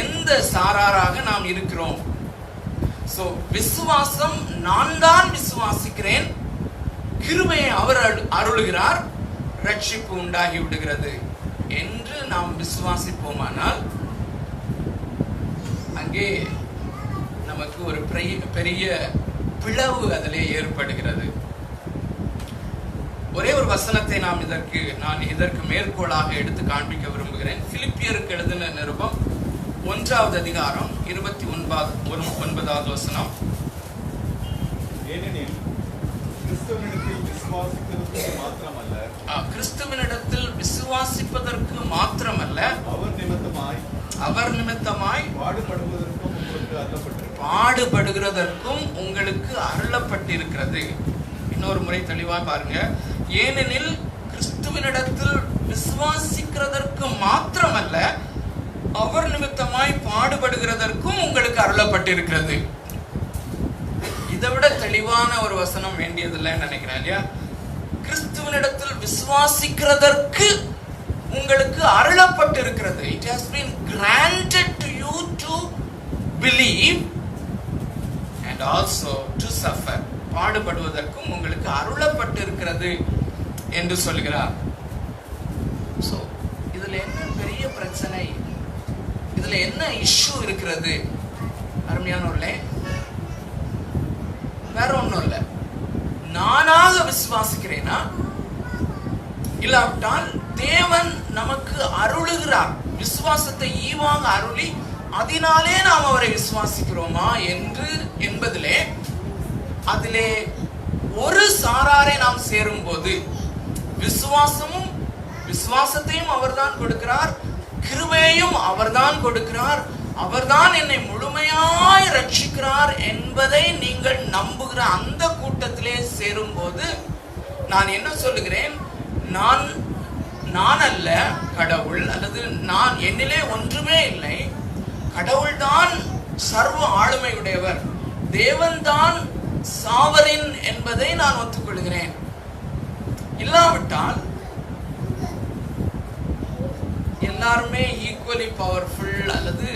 எந்த சாராராக நாம் இருக்கிறோம்? விசுவாசம், நான் தான் விசுவாசிக்கிறேன், கிருபையை அவர் அருளுகிறார், ரட்சிப்பு உண்டாகி விடுகிறது என்று நாம் விசுவாசிப்போமானால் அங்கே நமக்கு ஒரு பெரிய பிளவு அதிலே ஏற்படுகிறது. ஒரே ஒரு வசனத்தை நான் இதற்கு மேற்கோளாக எடுத்து காண்பிக்க விரும்புகிறேன். பிலிப்பியருக்கு எழுதின நிருபம் 1வது அதிகாரம் 29வது வசனம். ஏனெனில் கிறிஸ்துவினிடத்தில் விசுவாசிப்பதற்கு மாத்திரமல்ல, அவர் நிமித்தமாய் பாடுபடுவதற்கும் பாடுபடுகிறதற்கும் உங்களுக்கு அருளப்பட்டிருக்கிறது. இன்னொரு முறை தெளிவா பாருங்க. ஏனெனில் கிறிஸ்துவினிடத்தில் விசுவாசிக்கிறதற்கு மாத்திரமல்ல, அவர் நிமித்தமாய் பாடுபடுகிறதற்கும் உங்களுக்கு அருளப்பட்டிருக்கிறது. இதை விட தெளிவான ஒரு வசனம் வேண்டியதில்லைன்னு நினைக்கிறேன் இல்லையா? கிறிஸ்துவனிடத்தில் விசுவாசிக்கிறதற்கு உங்களுக்கு அருளப்பட்டிருக்கிறது. It has been granted to you to believe and also to suffer. பாடுபடுவதற்கும் உங்களுக்கு அருளப்பட்டிருக்கிறது என்று சொல்கிறார். சோ இதுல என்ன பெரிய பிரச்சனை, இதுல என்ன இஷ்யூ இருக்கிறது அருமையானவர்களே? வேற ஒண்ணும் இல்ல. நானாக விசுவாசிக்கிறேனா, இல்லாவிட்டால் தேவன் நமக்கு அருளுகிறார், விசுவாசத்தை ஈவாக அருளி அதனாலே நாம் அவரை விசுவாசிக்கிறோமா என்பதிலே அதிலே ஒரு சாராரை நாம் சேரும் போது விசுவாசத்தையும் அவர்தான் கொடுக்கிறார், கிருபையையும் அவர்தான் கொடுக்கிறார், அவர்தான் என்னை முழுமையாய் ரட்சிக்கிறார் என்பதை நீங்கள் நம்புகிற அந்த கூட்டத்திலே சேரும் போது நான் என்ன சொல்லுகிறேன்? நான் அல்ல கடவுள், அல்லது நான் என்னிலே ஒன்றுமே இல்லை, கடவுள்தான் சர்வ ஆளுமையுடையவர், தேவன்தான் சாவரின் என்பதை நான் ஒத்துக்கொள்கிறேன். இல்லாவிட்டால் எல்லாருமே ஈக்குவலி பவர்ஃபுல் அல்லது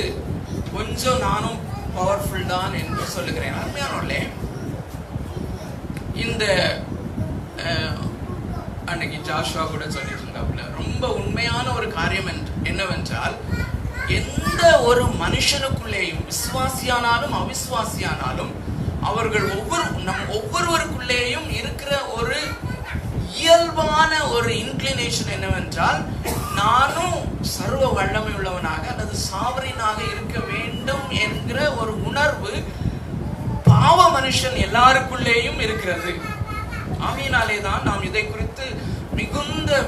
கொஞ்சம் நானும் பவர்ஃபுல் தான் என்று சொல்லுகிறேன். அருமையானவர்களே, இந்த அன்னைக்கு ஜாஷுவா கூட சொல்லிட்டு இருந்தாப்புல, ரொம்ப உண்மையான ஒரு காரியம் என்னவென்றால், எந்த ஒரு மனுஷனுக்குள்ளேயும் விசுவாசியானாலும் அவிசுவாசியானாலும் அவர்கள் ஒவ்வொருவருக்குள்ளேயும் இருக்கிற ஒரு இயல்பான ஒரு இன்க்ளினேஷன் என்னவென்றால், நானும் சர்வ வல்லமை உள்ளவனாக அல்லது சாவரினாக இருக்க வேண்டும் என்கிற ஒரு உணர்வு பாவ மனுஷன் எல்லாருக்குள்ளேயும் இருக்கிறது. ஆகையினாலே தான் நாம் இதை குறித்து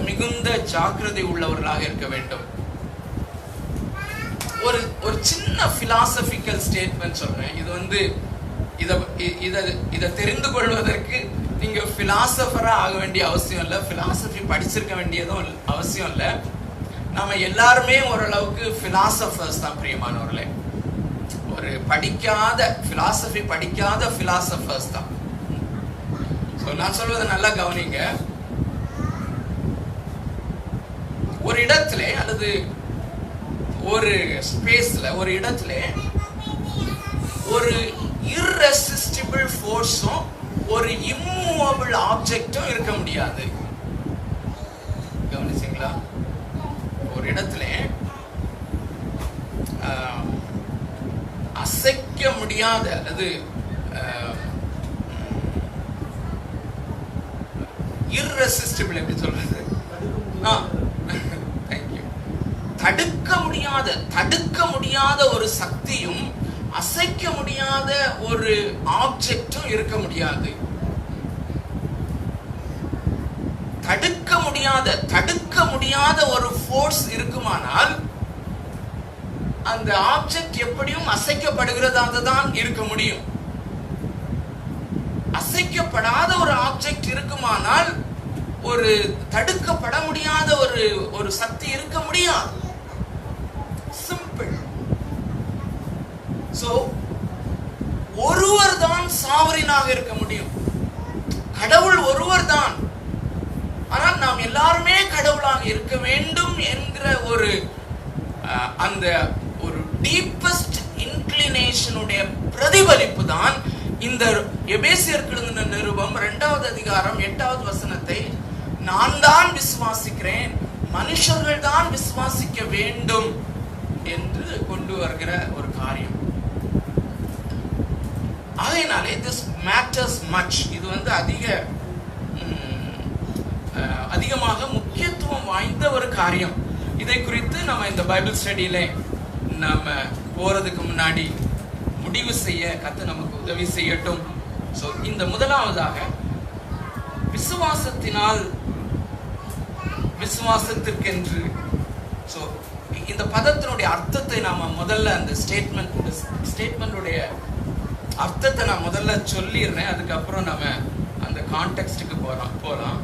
மிகுந்த ஜாக்கிரதை உள்ளவர்களாக இருக்க வேண்டும். ஒரு சின்ன பிலாசபிக்கல் ஸ்டேட்மெண்ட் சொல்றேன். இதை தெரிந்து கொள்வதற்கு நீங்க பிலாசபரா ஆக வேண்டிய அவசியம் இல்லை, பிலாசபி படிச்சிருக்க வேண்டியதும் அவசியம் இல்லை. நாம எல்லாருமே ஓரளவுக்கு பிலாசபர்ஸ் தான் பிரியமானவர்களே. ஒரு பிலாசபி படிக்காத பிலாசபர்ஸ் தான். நான் சொல்வதை நல்லா கவனிங்க. ஒரு இடத்துல அல்லது ஒரு ஸ்பேஸ்ல ஒரு இடத்துல ஒரு irresistible ஃபோர்ஸும் ஒரு immovable ஆப்ஜெக்டும் இருக்க முடியாது. கவனிச்சீங்களா? ஒரு இடத்துல அசைக்க முடியாத அல்லது irresistible எப்படி சொல்றது? தடுக்க முடியாத ஒரு சக்தியும் அசைக்க முடியாத ஒரு ஆப்ஜெக்டும் இருக்க முடியாது. தடுக்க முடியாத ஒரு ஃபோர்ஸ் இருக்குமானால் அந்த ஆப்ஜெக்ட் எப்படியும் அசைக்கப்படுகிறதாக தான் இருக்க முடியும். அசைக்கப்படாத ஒரு ஆப்ஜெக்ட் இருக்குமானால் ஒரு தடுக்கப்பட முடியாத ஒரு சக்தி இருக்க முடியாது. சிம்பிள். சோ ஒருவர் தான் சாவரினாக இருக்க முடியும். கடவுள் ஒருவர் தான். ஆனால் நாம் எல்லாருமே கடவுளாக இருக்க வேண்டும் என்கிற அந்த ஒரு டீப்பஸ்ட் இன்க்ளினேஷனுடைய பிரதிபலிப்பு தான் இந்த எபேசியருக்கு எழுதின நிருபம் 2வது அதிகாரம் 8வது வசனத்தை நான் தான் விசுவாசிக்கிறேன், மனுஷர்கள் தான் விசுவாசிக்க வேண்டும் என்று கொண்டு வருகிற ஒரு காரியம். ஆகையினாலே this matters much. இது அதிகமாக முக்கியத்துவம் வாய்ந்த ஒரு காரியம். இதை குறித்து நம்ம இந்த பைபிள் ஸ்டடியில நம்ம போறதுக்கு முன்னாடி முடிவு செய்ய கர்த்தர் நமக்கு உதவி செய்யட்டும். சோ இந்த முதலாவதாக விசுவாசத்திற்கென்று, சோ இந்த பதத்தினுடைய அர்த்தத்தை நாம முதல்ல அந்த ஸ்டேட்மெண்டுடைய அர்த்தத்தை நான் முதல்ல சொல்லிடுறேன், அதுக்கப்புறம் நம்ம அந்த கான்டெக்ஸ்டுக்கு போலாம்.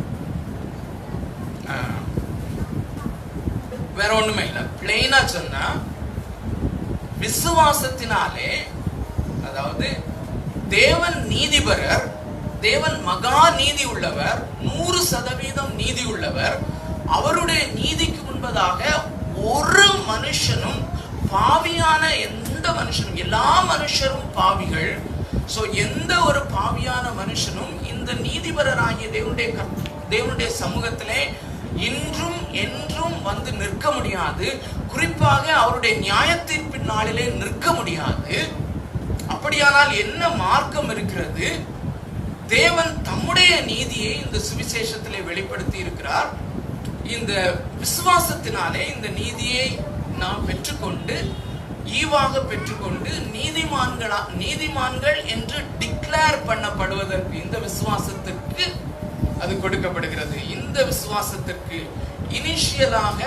வேற ஒண்ணுமே இல்லை. பிளெயினா சொன்னா விசுவாசத்தினாலே, அதாவது தேவன் நீதிபரர், தேவன் மகா நீதி உள்ளவர், 100% நீதி உள்ளவர். அவருடைய நீதிக்கு முன்பதாக ஒரு மனுஷனும், பாவியான எந்த மனுஷனும், எல்லா மனுஷரும் பாவிகள். சோ எந்த ஒரு பாவியான மனுஷனும் இந்த நீதிபரராகிய தேவனுடைய சமூகத்திலே இன்றும் என்றும் வந்து நிற்க முடியாது. குறிப்பாக அவருடைய நியாயத்தீர்ப்பின் நாளிலே நிற்க முடியாது. அப்படியானால் என்ன மார்க்கம் இருக்கிறது? தேவன் தம்முடைய நீதியை இந்த சுவிசேஷத்திலே வெளிப்படுத்தி இருக்கிறார். இந்த விசுவாசத்தினாலே இந்த நீதியை நாம் பெற்றுக்கொண்டு, ஈவாக பெற்றுக்கொண்டு நீதிமான்கள் என்று டிக்ளேர் பண்ணப்படுவதற்கு இந்த விசுவாசத்திற்கு அது கொடுக்கப்படுகிறது. இந்த விசுவாசத்திற்கு இனிஷியலாக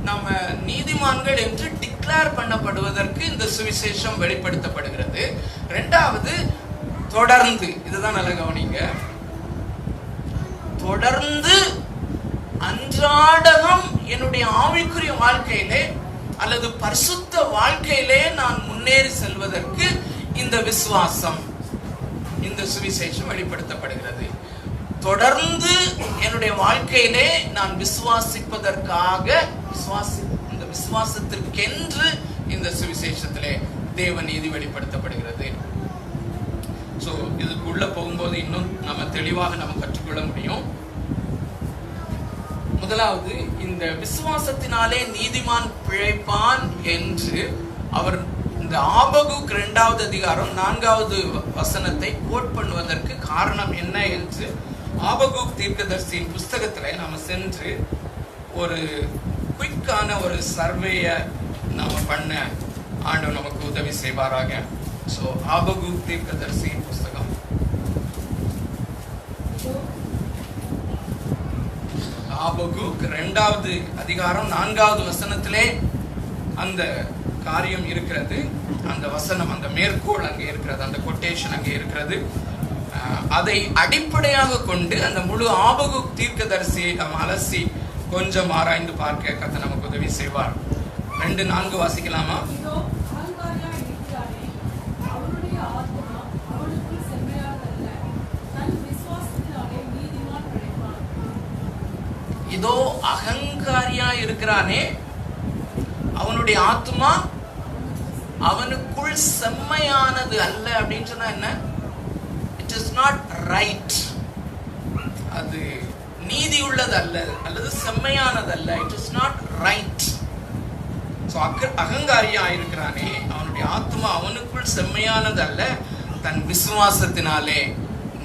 நம்ம நீதிமான்கள் என்று டிக்ளேர் பண்ணப்படுவதற்கு இந்த சுவிசேஷம் வெளிப்படுத்தப்படுகிறது. இரண்டாவது, தொடர்ந்து, இதுதான் நல்ல கவனிங்க, தொடர்ந்து அன்றாடகம் என்னுடைய ஆவிக்குரிய வாழ்க்கையிலே அல்லது பரிசுத்த வாழ்க்கையிலே நான் முன்னேறி செல்வதற்கு இந்த விசுவாசம், இந்த சுவிசேஷம் வெளிப்படுத்தப்படுகிறது. தொடர்ந்து என்னுடைய வாழ்க்கையிலே நான் விசுவாசிப்பதற்காக, இந்த விசுவாசத்திற்கென்று இந்த சுவிசேஷத்திலே தேவ நீதி வெளிப்படுத்தப்படுகிறது. சோ இதுக்குள்ள போகும்போது இன்னும் நம்ம தெளிவாக நம்ம கற்றுக்கொள்ள முடியும். முதலாவது, இந்த விசுவாசத்தினாலே நீதிமான் பிழைப்பான் என்று அவர் இந்த ஆபகுக் 2வது அதிகாரம் 4வது வசனத்தை கோட் பண்ணுவதற்கு காரணம் என்ன என்று ஆபகுக் தீர்க்கதரிசியின் புஸ்தகத்துல நாம சென்று ஒரு குயிக்கான ஒரு சர்வேய நாம பண்ண ஆண்டவர் நமக்கு உதவி செய்வாராக. சோ ஆபகுக் தீர்க்கதரிசியின் புஸ்தகம் ஆபகுக் 2வது அதிகாரம் 4வது வசனத்திலே அந்த காரியம் இருக்கிறது. அந்த வசனம், அந்த மேற்கோள் அங்கே இருக்கிறது, அந்த கொட்டேஷன் அங்கே இருக்கிறது. அதை அடிப்படையாக கொண்டு அந்த முழு ஆபகுக் தீர்க்கதரிசியை நாம் அலசி கொஞ்சம் ஆராய்ந்து பார்க்க கர்த்தர் நமக்கு உதவி செய்வார். 2:4 வாசிக்கலாமா? இதோ அகங்காரியா இருக்கிறானே, அவனுடைய ஆத்மா அவனுக்குள் செம்மையானது அல்ல அப்படின்னு சொன்னா என்ன? It is not right. அது நீதி உள்ளது அல்ல, அல்லது செம்மையானது அல்ல. It is not right. So அகங்காரியா இருக்கிறானே, அவனுடைய ஆத்மா அவனுக்குள் செம்மையானது அல்ல, தன் விசுவாசத்தினாலே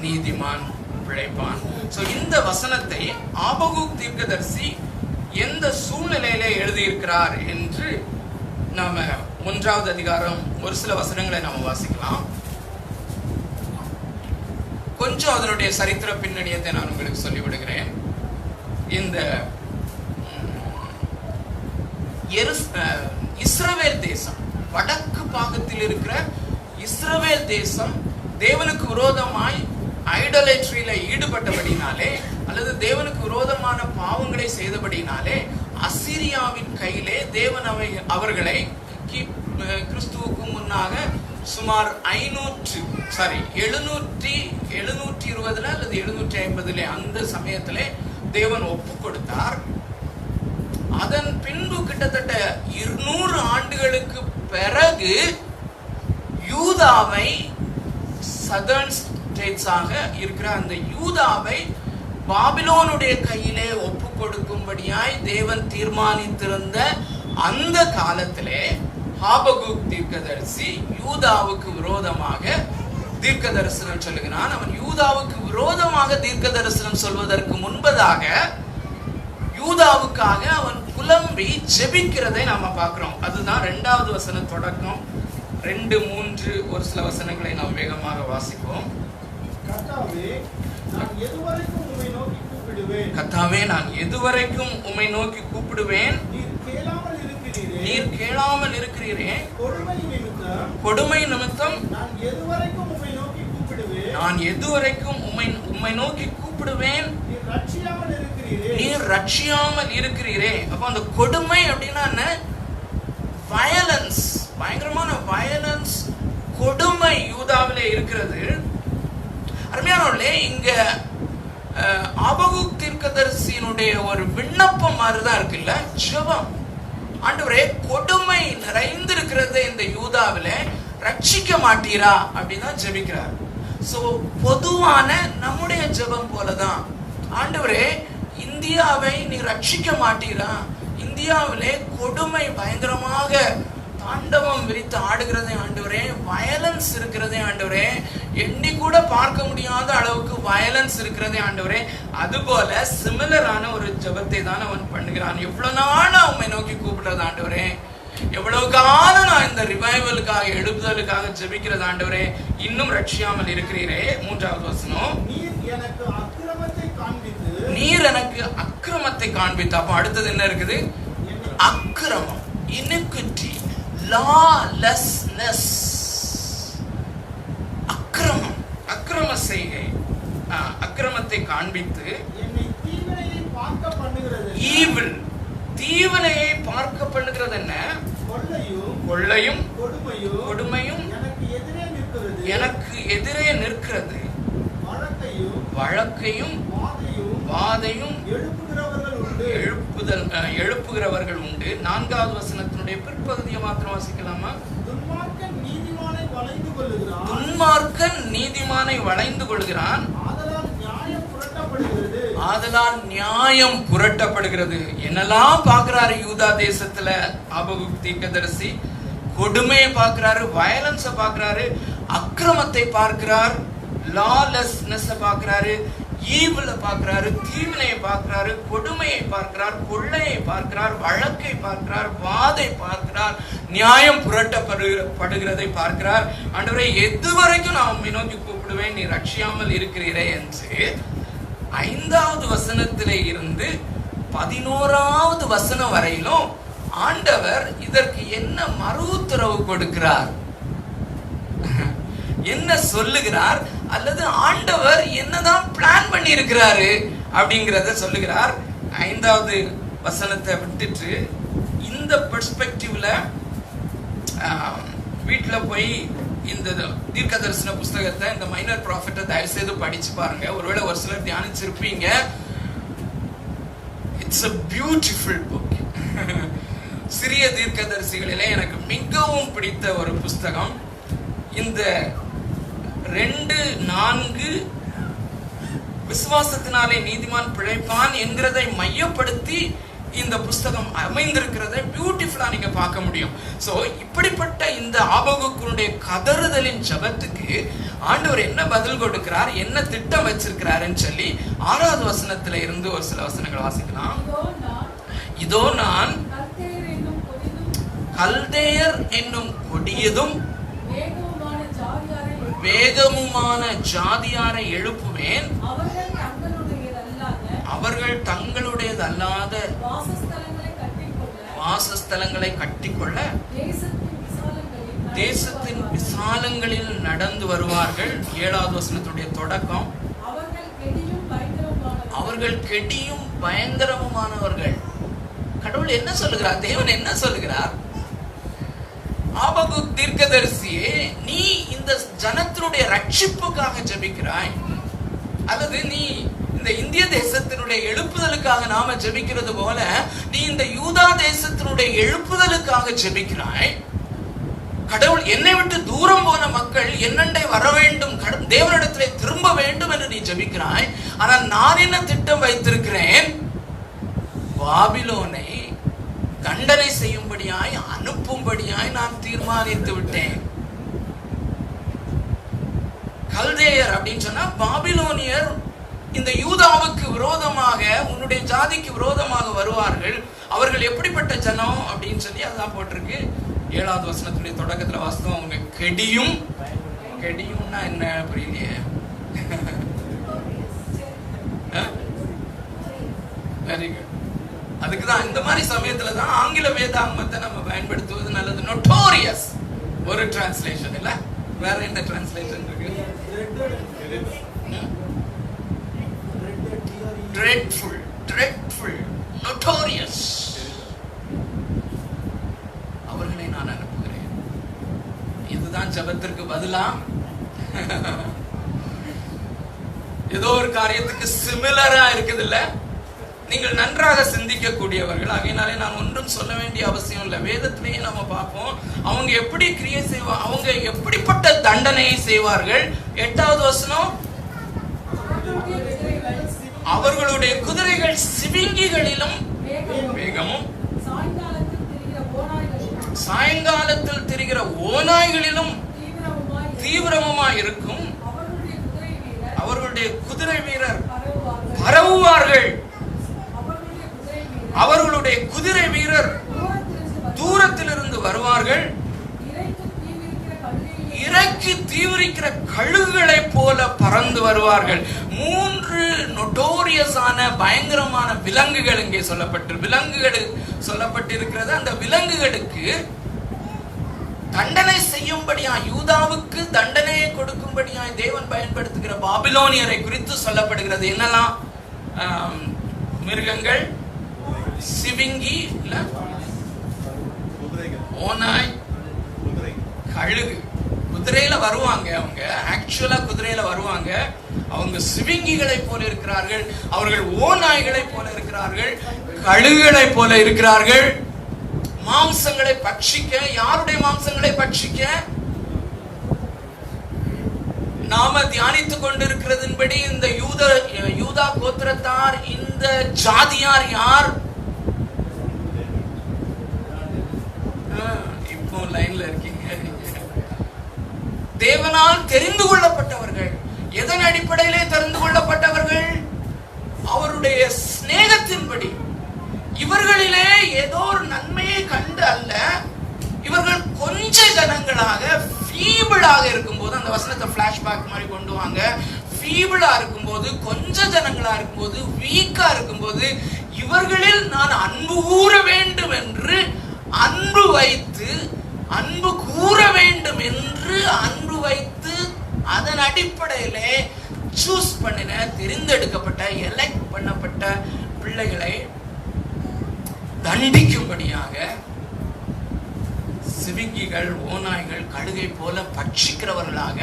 நீதிமான் பிழைப்பான். சோ இந்த வசனத்தை ஆபகுக் தீர்க்கதரிசி எந்த சூழ்நிலையிலே எழுதியிருக்கிறார் என்று நாம 1வது அதிகாரம் ஒரு சில வசனங்களை நாம வாசிக்கலாம். கொஞ்சம் அதனுடைய சரித்திர பின்னணியத்தை நான் உங்களுக்கு சொல்லிவிடுகிறேன். இந்த இஸ்ரவேல் தேசம், வடக்கு பாகத்தில் இருக்கிற இஸ்ரவேல் தேசம் தேவனுக்கு விரோதமாய் ஐடோலேட்ரியில ஈடுபட்டபடினாலே, அல்லது தேவனுக்கு விரோதமான பாவங்களை செய்தபடினாலே அசீரியாவின் கையிலே தேவன் அவர்களை கிறிஸ்துவுக்கு முன்னாக சுமார் 720 அல்லது 750 அந்த சமயத்திலே தேவன் ஒப்பு கொடுத்தார். அதன் பின்பு கிட்டத்தட்ட 200 ஆண்டுகளுக்கு பிறகு யூதாவை, சதர்ன் ஸ்டேட்ஸாக இருக்கிற அந்த யூதாவை பாபிலோனுடைய கையிலே ஒப்பு கொடுக்கும்படியாய் தேவன் தீர்மானித்திருந்த அந்த காலத்திலே ஆபகுக் தீர்க்கதரிசி யூதாவுக்கு விரோதமாக தீர்க்க தரிசனம் சொல்லுகிறான். அவன் யூதாவுக்கு விரோதமாக தீர்க்க தரிசனம் சொல்வதற்கு முன்பதாக யூதாவுக்காக அவன் புலம்பி ஜெபிக்கிறதை நாம பார்க்கிறோம். அதுதான் 2வது வசன தொடக்கம். 2, 3 ஒரு சில வசனங்களை நாம் வேகமாக வாசிப்போம். கர்த்தாவே, நான் எதுவரைக்கும் உம்மை நோக்கி கூப்பிடுவேன்? கர்த்தாவே, நான் எதுவரைக்கும் உம்மை நோக்கி கூப்பிடுவேன்? நீர் கேளாமல் இருக்கிறீரே. கொடுமை நிமித்தம் நான் எதுவரைக்கும் உம்மை நான் எதுவரைக்கும் உம்மை நோக்கி கூப்பிடுவேன், நீர் ரட்சியாமல் இருக்கிறீரே. அப்ப அந்த கொடுமை அப்படின்னா என்ன? வயலன்ஸ், பயங்கரமான வயலன்ஸ், கொடுமை யூதாவிலே இருக்கிறது. அருமையானவர்களே, இங்க ஆபகுக் தீர்க்கதரிசியினுடைய ஒரு விண்ணப்பம் மாதிரிதான் இருக்குல்ல, ஜெபம். ஆண்டவரே, கொடுமை நிறைந்திருக்கிறது இந்த யூதாவிலே, ரட்சிக்க மாட்டீரா அப்படின்னு தான் ஜெபிக்கிறார். சோ பொதுவான நம்முடைய ஜெபம் போலதான், ஆண்டவரே இந்தியாவை நீ ரட்சிக்க மாட்டீரா, இந்தியாவிலே கொடுமை பயங்கரமாக தாண்டவம் விரித்து ஆடுகிறதே ஆண்டவரே, வயலன்ஸ் இருக்கிறதே ஆண்டவரே, எண்ணி கூட பார்க்க முடியாத அளவுக்கு வயலன்ஸ் இருக்கிறதே ஆண்டவரே. அதுபோல சிமிலரான ஒரு ஜெபத்தை தான் அவன் பண்ணுகிறான். எவ்வளவு நாள் உம்மை நோக்கி கூப்பிடுறது ஆண்டவரே, எவ்வளவு காலம் நான் இந்த ரிவைவலுக்காக, எழுப்புதலுக்காக ஜெபிக்கிறது ஆண்டவரே, இன்னும் ரட்சியாமல் இருக்கிறீரே. 3வது வசனம், நீர் எனக்கு அக்கிரமத்தை காண்பித்து. அப்ப அடுத்தது என்ன இருக்குது? அக்கிரமம், iniquity, lawlessness, அக்கிரமம், அக்கிரம செய்கை, அக்கிரமத்தை காண்பித்து, evil, தீவனையை பார்க்க பண்ணுகிறது என்ன? கொள்ளையும் கொடுமையும் எனக்கு எதிரே நிற்கிறது, வழக்கையும் வாதையும் எழுப்புகிறவர்கள் உண்டு. 4வது வசனத்தினுடைய பிற்பகுதியை மாத்திரம் வாசிக்கலாமா? துன்மார்க்கன் நீதிமானை வளைந்து கொள்கிறான், ஆதலால் நியாயம் புரட்டப்படுகிறது. என்னெல்லாம் பார்க்கிறாரு யூதா தேசத்துல ஆபகுக் தீர்க்கதரிசி? கொடுமையை பார்க்கிறாரு, வயலன்ஸை பார்க்கிறாரு, அக்கிரமத்தை பார்க்கிறார், லாலெஸ்னஸ் பார்க்கிறாரு, ஈவில பார்க்கிறாரு, தீவினையை பார்க்கிறாரு, கொடுமையை பார்க்கிறார், கொள்ளையை பார்க்கிறார், வழக்கை பார்க்கிறார், வாதை பார்க்கிறார், நியாயம் புரட்டப்படுகிறதை பார்க்கிறார். ஆண்டவரே, எது வரைக்கும் நான் உம்மை நோக்கி கூப்பிடுவேன், நீ ரட்சியாமல் இருக்கிறீரே என்று 5வது வசனத்திலே இருந்து 11வது வசனம் வரையிலும் ஆண்டவர் இதற்கு என்ன மறு உத்தரவு கொடுக்கிறார், என்ன சொல்லுகிறார், அல்லது ஆண்டவர் என்னதான் பிளான் பண்ணி இருக்கிறாரு அப்படிங்கிறத சொல்லுகிறார். 5வது வசனத்தை விட்டுட்டு இந்த பெர்ஸ்பெக்டிவ்ல வீட்டுல போய் இந்த தீர்க்க தரிசன புஸ்தகத்தை, இந்த மைனர் ப்ராஃபிட்டை தயவு செய்து படிச்சு பாருங்க. ஒருவேளை ஒரு சிலர் தியானிச்சிருப்பீங்க. It's a beautiful book. சிறிய தீர்க்கதரிசிகளிலே எனக்கு மிகவும் பிடித்த ஒரு புஸ்தகம். இந்த 2:4 விசுவாசத்தினாலே நீதிமான் பிழைப்பான் என்கிறதை மையப்படுத்தி இந்த புஸ்தகம் அமைந்திருக்கிறதை பியூட்டிஃபுல்லா நீங்க பார்க்க முடியும். சோ இப்படிப்பட்ட இந்த ஆபகுக்குடைய கதறுதலின் ஜெபத்துக்கு ஆண்டவர் என்ன பதில் கொடுக்கிறார், என்ன திட்டம் வச்சிருக்கிறாருன்னு சொல்லி 6வது வசனத்துல இருந்து ஒரு சில வசனங்கள் வாசிக்கலாம். இதோ நான் கல்தேயர் என்னும் கொடியதும் வேகமுமான ஜாதியாரை எழுப்புவேன், அவர்கள் தங்களுடையது அல்லாத வாசஸ்தலங்களை கட்டிக்கொள்ள தேசத்தின் விசாலங்களில் நடந்து வருவார்கள். 7வது வசனத்துடைய தொடக்கம், அவர்கள் கெடியும் பயங்கரமுமானவர்கள். கடவுள் என்ன சொல்லுகிறார், தேவன் என்ன சொல்லுகிறார்? ஆபகுக் தீர்க்கதரிசியே, நீ இந்த ஜனத்தினுடைய ரட்சிப்புக்காக ஜெபிக்கிறாய், அல்லது நீ இந்த இந்திய தேசத்தினுடைய எழுப்புதலுக்காக நாம ஜெபிக்கிறது போல நீ இந்த யூதா தேசத்தினுடைய எழுப்புதலுக்காக ஜெபிக்கிறாய். கடவுள் என்னை விட்டு தூரம் போன மக்கள் என்னண்டை வர வேண்டும், தேவனிடத்திலே திரும்ப வேண்டும் என்று நீ ஜெபிக்கிறாய். ஆனால் நான் என்ன திட்டம் வைத்திருக்கிறேன், பாபிலோனை தண்டனை செய்யும்படியாய் அனுப்பும்படியாய் நான் தீர்மானித்து விட்டேன். கல்தேயர் அப்படின்னு சொன்னா பாபிலோனியர் இந்த யூதாவுக்கு விரோதமாக, உன்னுடைய ஜாதிக்கு விரோதமாக வருவார்கள். அவர்கள் எப்படிப்பட்ட ஜனம் அப்படின்னு சொல்லி அதான் போட்டிருக்கு. 7வது வசனத்துடைய தொடக்கத்துல வாஸ்தவம், அவங்க கெடியும்னா என்ன புரியலையே. Very good. அதுக்குதான் இந்த மாதிரி சமயத்துல தான் ஆங்கில வேதாகமத்தை நம்ம பயன்படுத்துவது நல்லது. நோட்டோரியஸ் ஒரு டிரான்ஸ்லேஷன் இல்ல, வேற என்ன டிரான்ஸ்லேஷன் இருக்கு? dreadful, dreadful, notorious. அவர்களை நான் அனுப்புகிறேன். இதுதான் ஜெபத்திற்கு பதிலா ஏதோ ஒரு காரியத்துக்கு சிமிலரா இருக்குது இல்ல? நீங்கள் நன்றாக சிந்திக்க கூடியவர்கள். ஆகையினாலே நான் ஒன்றும் சொல்ல வேண்டிய அவசியம் இல்லை. வேதத்திலேயே நம்ம பார்ப்போம் அவங்க எப்படி கிரியை செய்வாங்க, அவங்க எப்படிப்பட்ட தண்டனையை செய்வார்கள். 8வது வசனம், அவர்களுடைய குதிரைகள் சிவிங்கிகளிலும் வேகமும் சாயங்காலத்தில் திரிகிற ஓநாய்களிலும் தீவிரமாய் இருக்கும். அவர்களுடைய குதிரை வீரர் பரவுவார்கள். அவர்களுடைய குதிரை வீரர் தூரத்திலிருந்து வருவார்கள். இறைக்கு தீவிரிக்கிற கழுகுகளை போல பறந்து வருவார்கள். 3 நோட்டோரியஸான பயங்கரமான விலங்குகள் இங்கே சொல்லப்பட்டிருக்கிறது. அந்த விலங்குகளுக்கு தண்டனை செய்யும்படியா, யூதாவுக்கு தண்டனையை கொடுக்கும்படியாய் தேவன் பயன்படுத்துகிற பாபிலோனியரை குறித்து சொல்லப்படுகிறது. என்னெல்லாம்? மிருகங்கள், சிவிங்கி, ஓநாய், கழுகு. குதிரையில வருவாங்க. அவங்க ஆக்சுவலா குதிரையில வருவாங்க. அவங்க சிவிங்கிகளை போல இருக்கிறார்கள். அவர்கள் ஓநாய்களை போல இருக்கிறார்கள். கழுகுகளை போல இருக்கிறார்கள். மாம்சங்களை பட்சிக்க. யாருடைய மாம்சங்களை பட்சிக்க? நாம தியானித்துக் கொண்டிருக்கிறதின்படி இந்த யூதா கோத்திரத்தார், இந்த ஜாதியார் யார்? இப்போ லைன்ல இருக்கீங்க. தேவனால் தெரிந்து கொள்ளப்பட்டவர்கள். எதன் அடிப்படையிலே தெரிந்து கொள்ளப்பட்டவர்கள்? அவருடைய சிநேகத்தின்படி. இவர்களிலே ஏதோ ஒரு நன்மையை கண்டு அல்ல, இவர்கள் கொஞ்ச ஜனங்களாக ஃபீபிளாக இருக்கும்போது, அந்த வசனத்தை பிளாஷ்பேக் மாதிரி கொண்டு வாங்க. ஃபீபிளா இருக்கும்போது, கொஞ்ச ஜனங்களா இருக்கும்போது, வீக்கா இருக்கும்போது, இவர்களில் நான் அன்பு கூற வேண்டும் என்று அன்பு வைத்து, அன்பு கூற வேண்டும் என்று அன்பு வைத்து, அதன் அடிப்படையிலே சூஸ் பண்ணின, தெரிந்தெடுக்கப்பட்ட, எலெக்ட் பண்ணப்பட்ட பிள்ளைகளை தண்டிக்கும்படியாக சிவிங்கிகள், ஓநாய்கள், கழுகை போல பட்சிக்கிறவர்களாக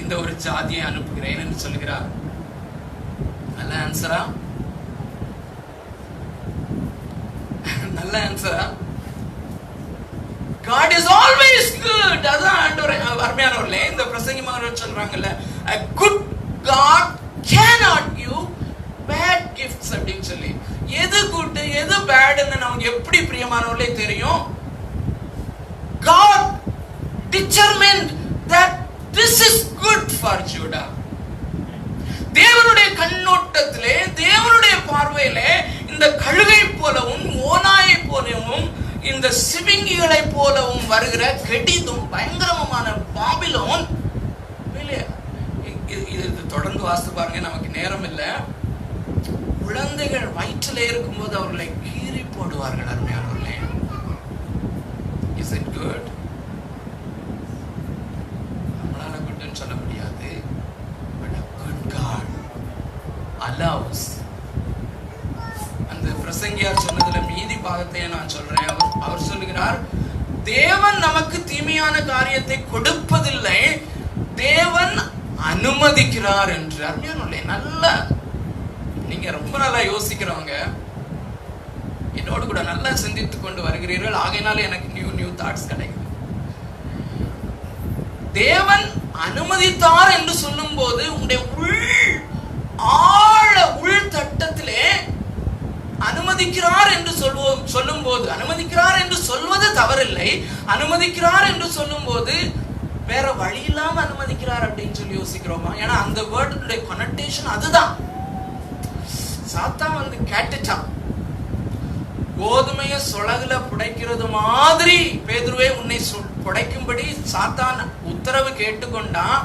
இந்த ஒரு ஜாதியை அனுப்புகிறேன் என்று சொல்கிறார். நல்ல ஆன்சரா? நல்ல ஆன்சரா? God is always good. அதான் ஆண்டவரே அருமையானவர்களே, இந்த பிரசங்கிமார்கள் சொல்றாங்கல்ல, a good God cannot give bad gifts அப்படின்னு சொல்லி. எது குட் எது பேட்னு நமக்கு எப்படி பிரியமானவர்களே தெரியும்? God determined that this is good for Judah. தேவனுடைய கண்ணோட்டத்திலே, தேவனுடைய பார்வையிலே இந்த கழுகை போலவும் ஓநாயை போலவும் இந்த சிவிங்கிகளை போலவும் வருகிற கெடிதும் பயங்கரமான பாபிலோன். இது தொடர்ந்து வாசித்து பாருங்க, நமக்கு நேரம் இல்லை. குழந்தைகள் வயிற்றிலே இருக்கும்போது அவர்களை கீறி போடுவார்கள். அருமையானவர்களே, இஸ் இட் குட்? நம்மளால குட்னு சொல்ல முடியாது. But a good God allows. அந்த பிரசங்கியார் சொன்னதுல மீதி பாகத்தை நான் சொல்றேன். அவர் சொல்லுகிறார், தேவன் நமக்கு தீமையான காரியத்தை கொடுப்பதில்லை, தேவன் அனுமதிக்கிறார் என்று. அருமையானவர்களே, நல்லா நீங்க ரொம்ப நல்லா யோசிக்கிறவங்க, என்னோடு கூட நல்லா சிந்தித்துக் கொண்டு வருகிறீர்கள். ஆகையினால எனக்கு நியூ தாட்ஸ் கிடைக்குது. தேவன் அனுமதித்தார் என்று சொல்லும் போது உங்களுடைய ஆழ உள் தட்டத்திலே அனுமதிக்கிறார் என்று சொல்லும் போது, அனுமதிக்கிறார் என்று சொல்வது தவறில்லை. அனுமதிக்கிறார் என்று சொல்லும் போது வேற வழி இல்லாம அனுமதிக்கிறார் அப்படின்னு சொல்லி யோசிக்கிறோமா? ஏன்னா அந்த வேர்டுடைய கனெக்டேஷன் அதுதான். சாத்தான் வந்து கேட்டுட்டான். கோதுமைய சொலகுல புடைக்கிறது மாதிரி பேதுருவே உன்னை புடைக்கும்படி சாத்தான் உத்தரவு கேட்டுக்கொண்டான்.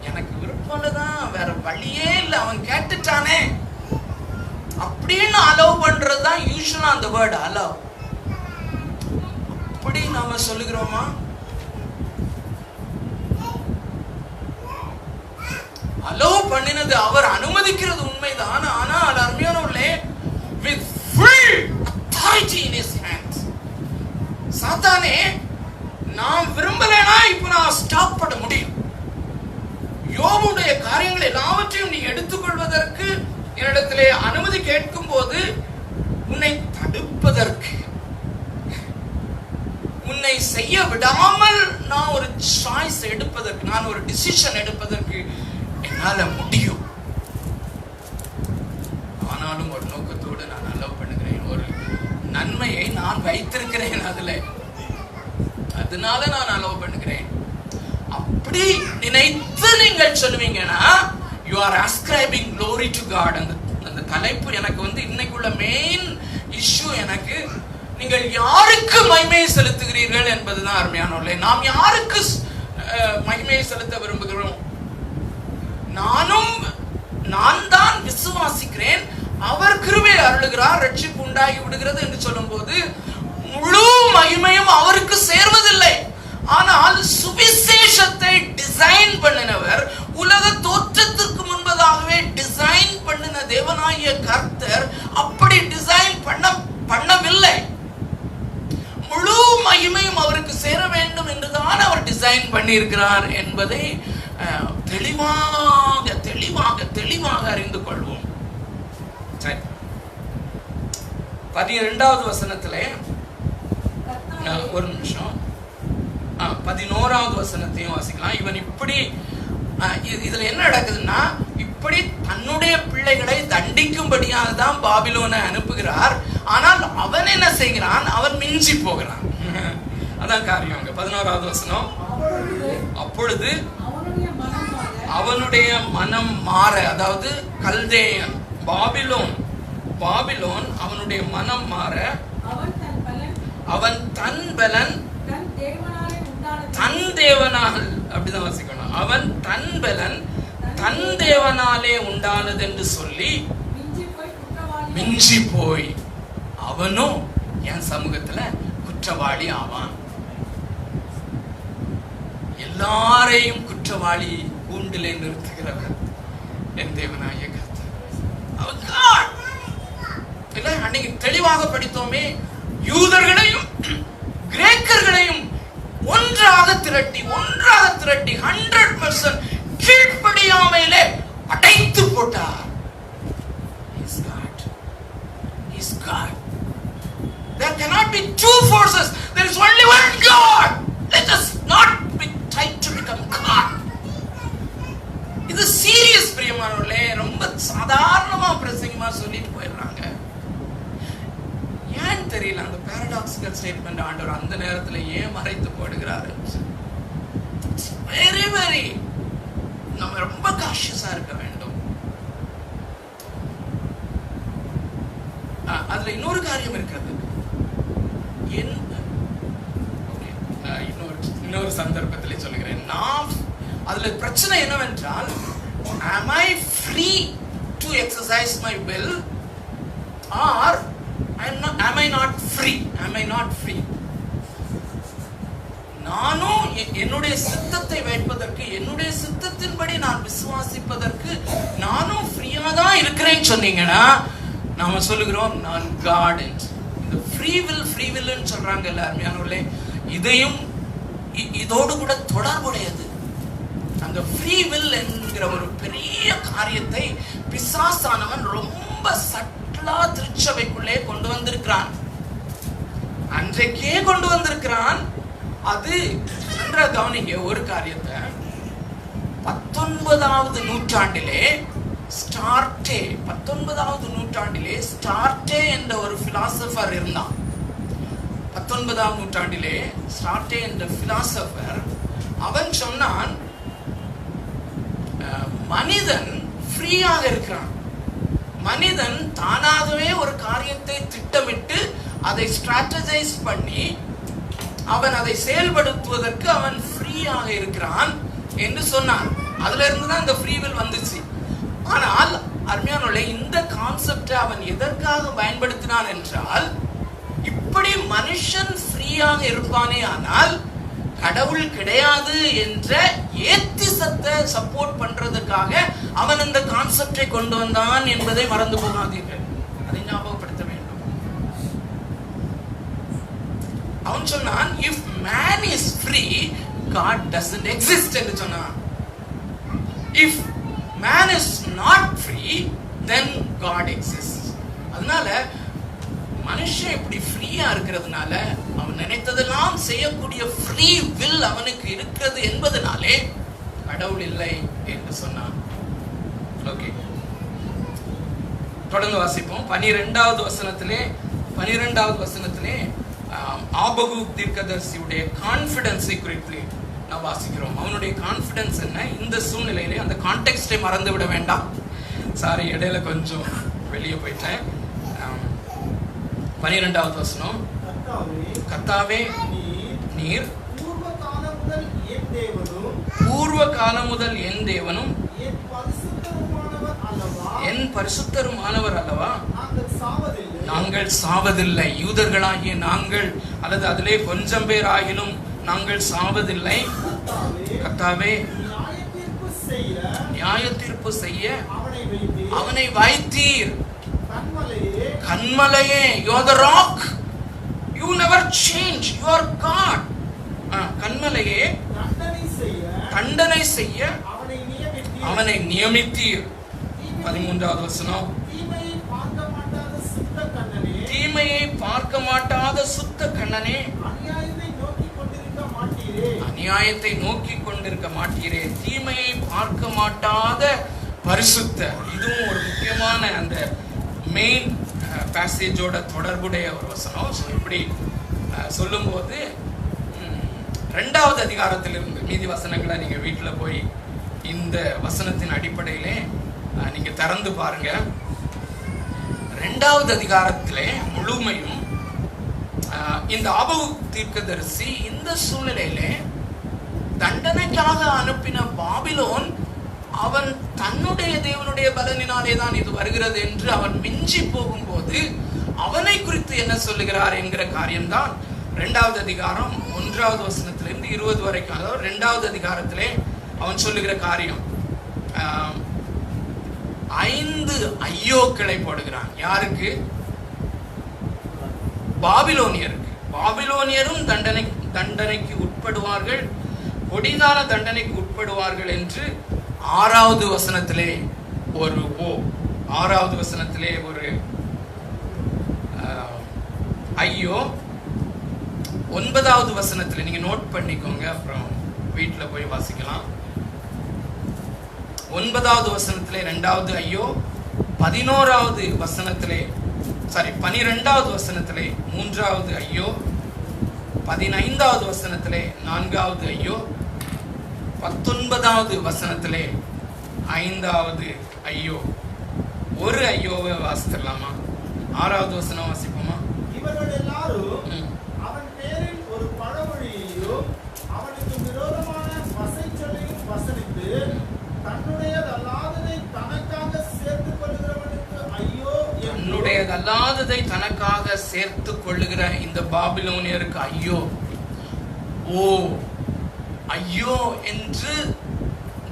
எனக்கு விருப்பம்தான், வேற வழியே இல்லை, அவன் கேட்டுட்டானே அப்படின்னு அலோவ் பண்றதுதான் யூசுவலா அந்த வேர்டு அலோவ். அப்படி நாம சொல்லுகிறோமா? பண்ணினது அவர் அனுமதிக்கிறது உண்மைதான். ஆனால் அருமையானவர்களே, with full authority in his hands. சாத்தானே, நான் விரும்பலைனா இப்ப நான் ஸ்டாப் பண்ண முடியும். யோபுடைய காரியங்கள் எல்லாவற்றையும் நீ எடுத்துக்கொள்வதற்கு என்னிடத்திலே அனுமதி கேட்கும் போது உன்னை தடுப்பதற்கு, உன்னை செய்ய விடாமல் நான் ஒரு சாய்ஸ் எடுப்பதற்கு, நான் ஒரு டிசிஷன் எடுப்பதற்கு என்னால முடியும். ஆனாலும் ஒரு நோக்கத்தோடு நான் அலோவ் பண்ணுகிறேன். ஒரு நன்மையை நான் வைத்திருக்கிறேன் அதுல, அதனால நான் அலோவ் பண்ணுகிறேன். அப்படி நினைத்து நீங்கள் சொல்லுவீங்கன்னா you are ascribing glory to God. அந்த தலைப்பு எனக்கு இன்னைக்குள்ள மெயின் இஷ்யூ. எனக்கு நீங்கள் யாருக்கு மகிமையை செலுத்துகிறீர்கள் என்பதுதான் அருமையானவர்களே. நாம் யாருக்கு மகிமையை செலுத்த விரும்புகிறோம்? நான் தான் விசுவாசிக்கிறேன், அவர் கிருபை அருளுகிறார், ரட்சிப்பு உண்டாகி விடுகிறது என்று சொல்லும் போது முழு மகிமையும் அவருக்கு சேர்வதில்லை. ஆனால் சுவிசேஷத்தை டிசைன் பண்ணினவர், உலக தோற்றத்திற்கு முன்பதாகவே டிசைன் பண்ணின தேவனாகிய கர்த்தர் அப்படி டிசைன் பண்ணவில்லை. முழு மகிமையும் அவருக்கு சேர வேண்டும் என்றுதான் அவர் டிசைன் பண்ணி இருக்கிறார் என்பதை தெளிவாக தெளிவாக தெளிவாக அறிந்து கொள்வோம். சரி, 12வது வசனத்திலே ஒரு நிமிஷம், 11வது வசனத்தையும் வாசிக்கலாம். இவன் இப்படி, இதுல என்ன நடக்குதுன்னா, இப்படி தன்னுடைய பிள்ளைகளை தண்டிக்கும்படியாக தான் பாபிலோனை அனுப்புகிறார். ஆனால் அவன் என்ன செய்கிறான்? அவன் மிஞ்சி போகிறான். அதான் காரியம். 11வது வசனம், அப்பொழுது அவனுடைய மனம் மாற, அதாவது கல்தேயன் பாபிலோன் அவனுடைய மனம் மாற, அவன் தன் பலன் தன் தேவனால், அப்படிதான் வாசிக்கணும், அவன் தன் பலன் தன் தேவனாலே உண்டானது என்று சொல்லி மிஞ்சி போய் அவனும் என் சமூகத்துல குற்றவாளி ஆவான். எல்லாரையும் குற்றவாளி கூண்டிலே நிறுத்துகிறவர் என் தேவனாகிய கர்த்தர். அன்னைக்கு தெளிவாக படித்தோமே, யூதர்களையும் கிரேக்கர்களையும் ஒன்றாக திரட்டி 100% கீழ்ப்படியாமையிலே அடைத்து போட்டார். He's God. There cannot be two forces. There is only one God. Let us not try to become God. இது சீரியஸ் பிரியமானவர்களே. ரொம்ப சாதாரணமா பிரசங்கமா சொல்லிட்டு போயிடுறாங்க. ஏன் தெரியல அந்த பாராடாக்சிக்கல் ஸ்டேட்மெண்ட் ஆண்டவர் அந்த நேரத்துல ஏன் மறைத்து போடுகிறாரு? வெரி வெரி நம்ம ரொம்ப காஷியஸா இருக்க வேண்டும். அதுல இன்னொரு காரியம் இருக்கிறது. இன்னொரு சந்தர்ப்பத்திலே சொல்லுகிறேன். நான் அதுல பிரச்சனை என்னவென்றால், am I free to exercise my will or am I not free? நானும் என்னுடைய சித்தத்தை வைப்பதற்கு, என்னுடைய சித்தத்தின்படி நான் விசுவாசிப்பதற்கு நானும் ஃப்ரீயா தான் இருக்கிறேன்னு சொன்னீங்கன்னா நாம சொல்லுகிறோம் நான் காட். இந்த ஃப்ரீ வில் சொல்றாங்க எல்லாருமே. இதையும் இதோடு கூட தொடர்புடையது. அந்த ஃப்ரீ வில் என்கிற ஒரு பெரிய காரியத்தை பிசாசானவன் ரொம்ப சட்டலா திருச்சபைக்குள்ளே கொண்டு வந்திருக்கிறான். அன்றைக்கே கொண்டு வந்திருக்கிறான். அது நன்றாக கவனிங்க ஒரு காரியத்தை. 19வது நூற்றாண்டிலே ஸ்டார்டே என்ற ஒரு பிலாசபர் இருந்தான். 19ஆம் நூற்றாண்டிலே ஸ்டார்டே என்ற பிலாசபர் அவன் சொன்னான், மனிதன் ஃப்ரீயாக இருக்கிறான். மனிதன் தானாகவே ஒரு காரியத்தை திட்டமிட்டு அதை ஸ்ட்ராட்டஜைஸ் பண்ணி அவன் அதை செயல்படுத்துவதற்கு அவன் ஃப்ரீயாக இருக்கிறான் என்று சொன்னான். அதுல இருந்துதான் இந்த ஃப்ரீ வில் வந்துச்சு. ஆனால் அருமையானவர்களே, இந்த கான்செப்டை அவன் எதற்காக பயன்படுத்தினான் என்றால், இப்படி மனுஷன் ஃப்ரீயாக இருப்பானே ஆனால் கடவுள் கிடையாது என்ற ஏத்திசத்தை வசனத்தை சப்போர்ட் பண்றதுக்காக அவன் இந்த கான்செப்டை கொண்டு வந்தான் என்பதை மறந்து போகாதீர்கள். அதை ஞாபகப்படுத்த வேண்டும். அவன் சொன்னான், if man is free, God doesn't exist என்று சொன்னான். If man is not free, then God exists. அதனால மனுஷன் இப்படி ஃப்ரீயா இருக்கிறதுனால, அவன் நினைத்ததெல்லாம் செய்யக்கூடிய ஃப்ரீ வில் அவனுக்கு இருக்கிறது என்பதனாலே கடவுள் இல்லை என்று சொன்னான். ஓகே, தொடர்ந்து வாசிப்போம். 12வது வசனத்திலே ஆபகுக் தீர்க்கதரிசியுடைய கான்ஃபிடன்ஸை குறித்து நான் வாசிக்கிறோம். அவனுடைய கான்ஃபிடன்ஸ் என்ன? இந்த சூழ்நிலையிலே அந்த கான்டெக்ஸ்டை மறந்து விட வேண்டாம். சாரி, இடையில கொஞ்சம் வெளியே போயிட்டேன். 12வது வசனம், கர்த்தாவே நீர் பூர்வ காலம் முதல் என் தேவனும் என் பரிசுத்தருமானவர் அல்லவா? நாங்கள் சாவதில்லை. யூதர்களாகிய நாங்கள், அல்லது அதிலே கொஞ்சம் பேர் ஆகிலும் நாங்கள் சாவதில்லை. கர்த்தாவே நியாய தீர்ப்பு செய்ய அவனை வைத்தீர். கன்மலையே, you are the rock, you never change, you are God. கன்மலையே, தண்டனை செய்ய அவனை நியமித்தீர். 13வது வசனம், தீமையை பார்க்க மாட்டாத சுத்த கண்ணனே, அநியாயத்தை நோக்கி கொண்டிருக்க மாட்டீரே. தீமையை பார்க்க மாட்டாத பரிசுத்தர். இதுவும் ஒரு முக்கியமான அந்த மெயின் பேசேஜோட தொடர்புடைய ஒரு வசனம். ஸோ இப்படி சொல்லும்போது 2வது அதிகாரத்திலிருந்து மீதி வசனங்களை நீங்க வீட்டில் போய் இந்த வசனத்தின் அடிப்படையிலே நீங்க திறந்து பாருங்க. 2வது அதிகாரத்திலே முழுமையும் இந்த ஆபகுக் தீர்க்கதரிசி இந்த சூழ்நிலையிலே தண்டனைக்காக அனுப்பின பாபிலோன், அவன் தன்னுடைய தேவனுடைய பலனினாலே தான் இது வருகிறது என்று அவன் மிஞ்சி போகும்போது அவனை குறித்து என்ன சொல்லுகிறார் என்கிற காரியம்தான் 2வது அதிகாரம் 1வது வசனத்திலிருந்து 20 வரைக்கும். அதாவது 2வது அதிகாரத்திலே அவன் சொல்லுகிற காரியம், 5 ஐயோக்களை போடுகிறான். யாருக்கு? பாபிலோனியருக்கு. பாபிலோனியரும் தண்டனைக்கு உட்படுவார்கள், கொடிதான தண்டனைக்கு உட்படுவார்கள் என்று 6வது வசனத்திலே ஒரு 6வது வசனத்திலே ஒரு ஐயோ. 9வது வசனத்திலே நீங்க நோட் பண்ணிக்கோங்க, அப்புறம் வீட்டுல போய் வாசிக்கலாம். 9வது வசனத்திலே 2வது ஐயோ, 11வது வசனத்திலே 12வது வசனத்திலே 3வது ஐயோ, 15வது வசனத்திலே 4வது ஐயோ, 19வது வசனத்திலே 5வது ஐயோ. ஒரு ஐயோவை வாசித்துடலாமா? 6வது வசனம் வாசிப்போமா? இவர்கள் எல்லாரும் அவன் பேரில் ஒரு பழமொழியையும் அவனுக்கு விரோதமான வசைச்சொல்லையும் வசனித்து தன்னுடையதல்லாததை தனக்காக சேர்த்துக் கொள்ளுகிறவனுக்கு ஐயோ. தன்னுடையதல்லாததை தனக்காக சேர்த்துக் கொள்ளுகிற இந்த பாபிலோனியருக்கு ஐயோ. ஐயோ என்று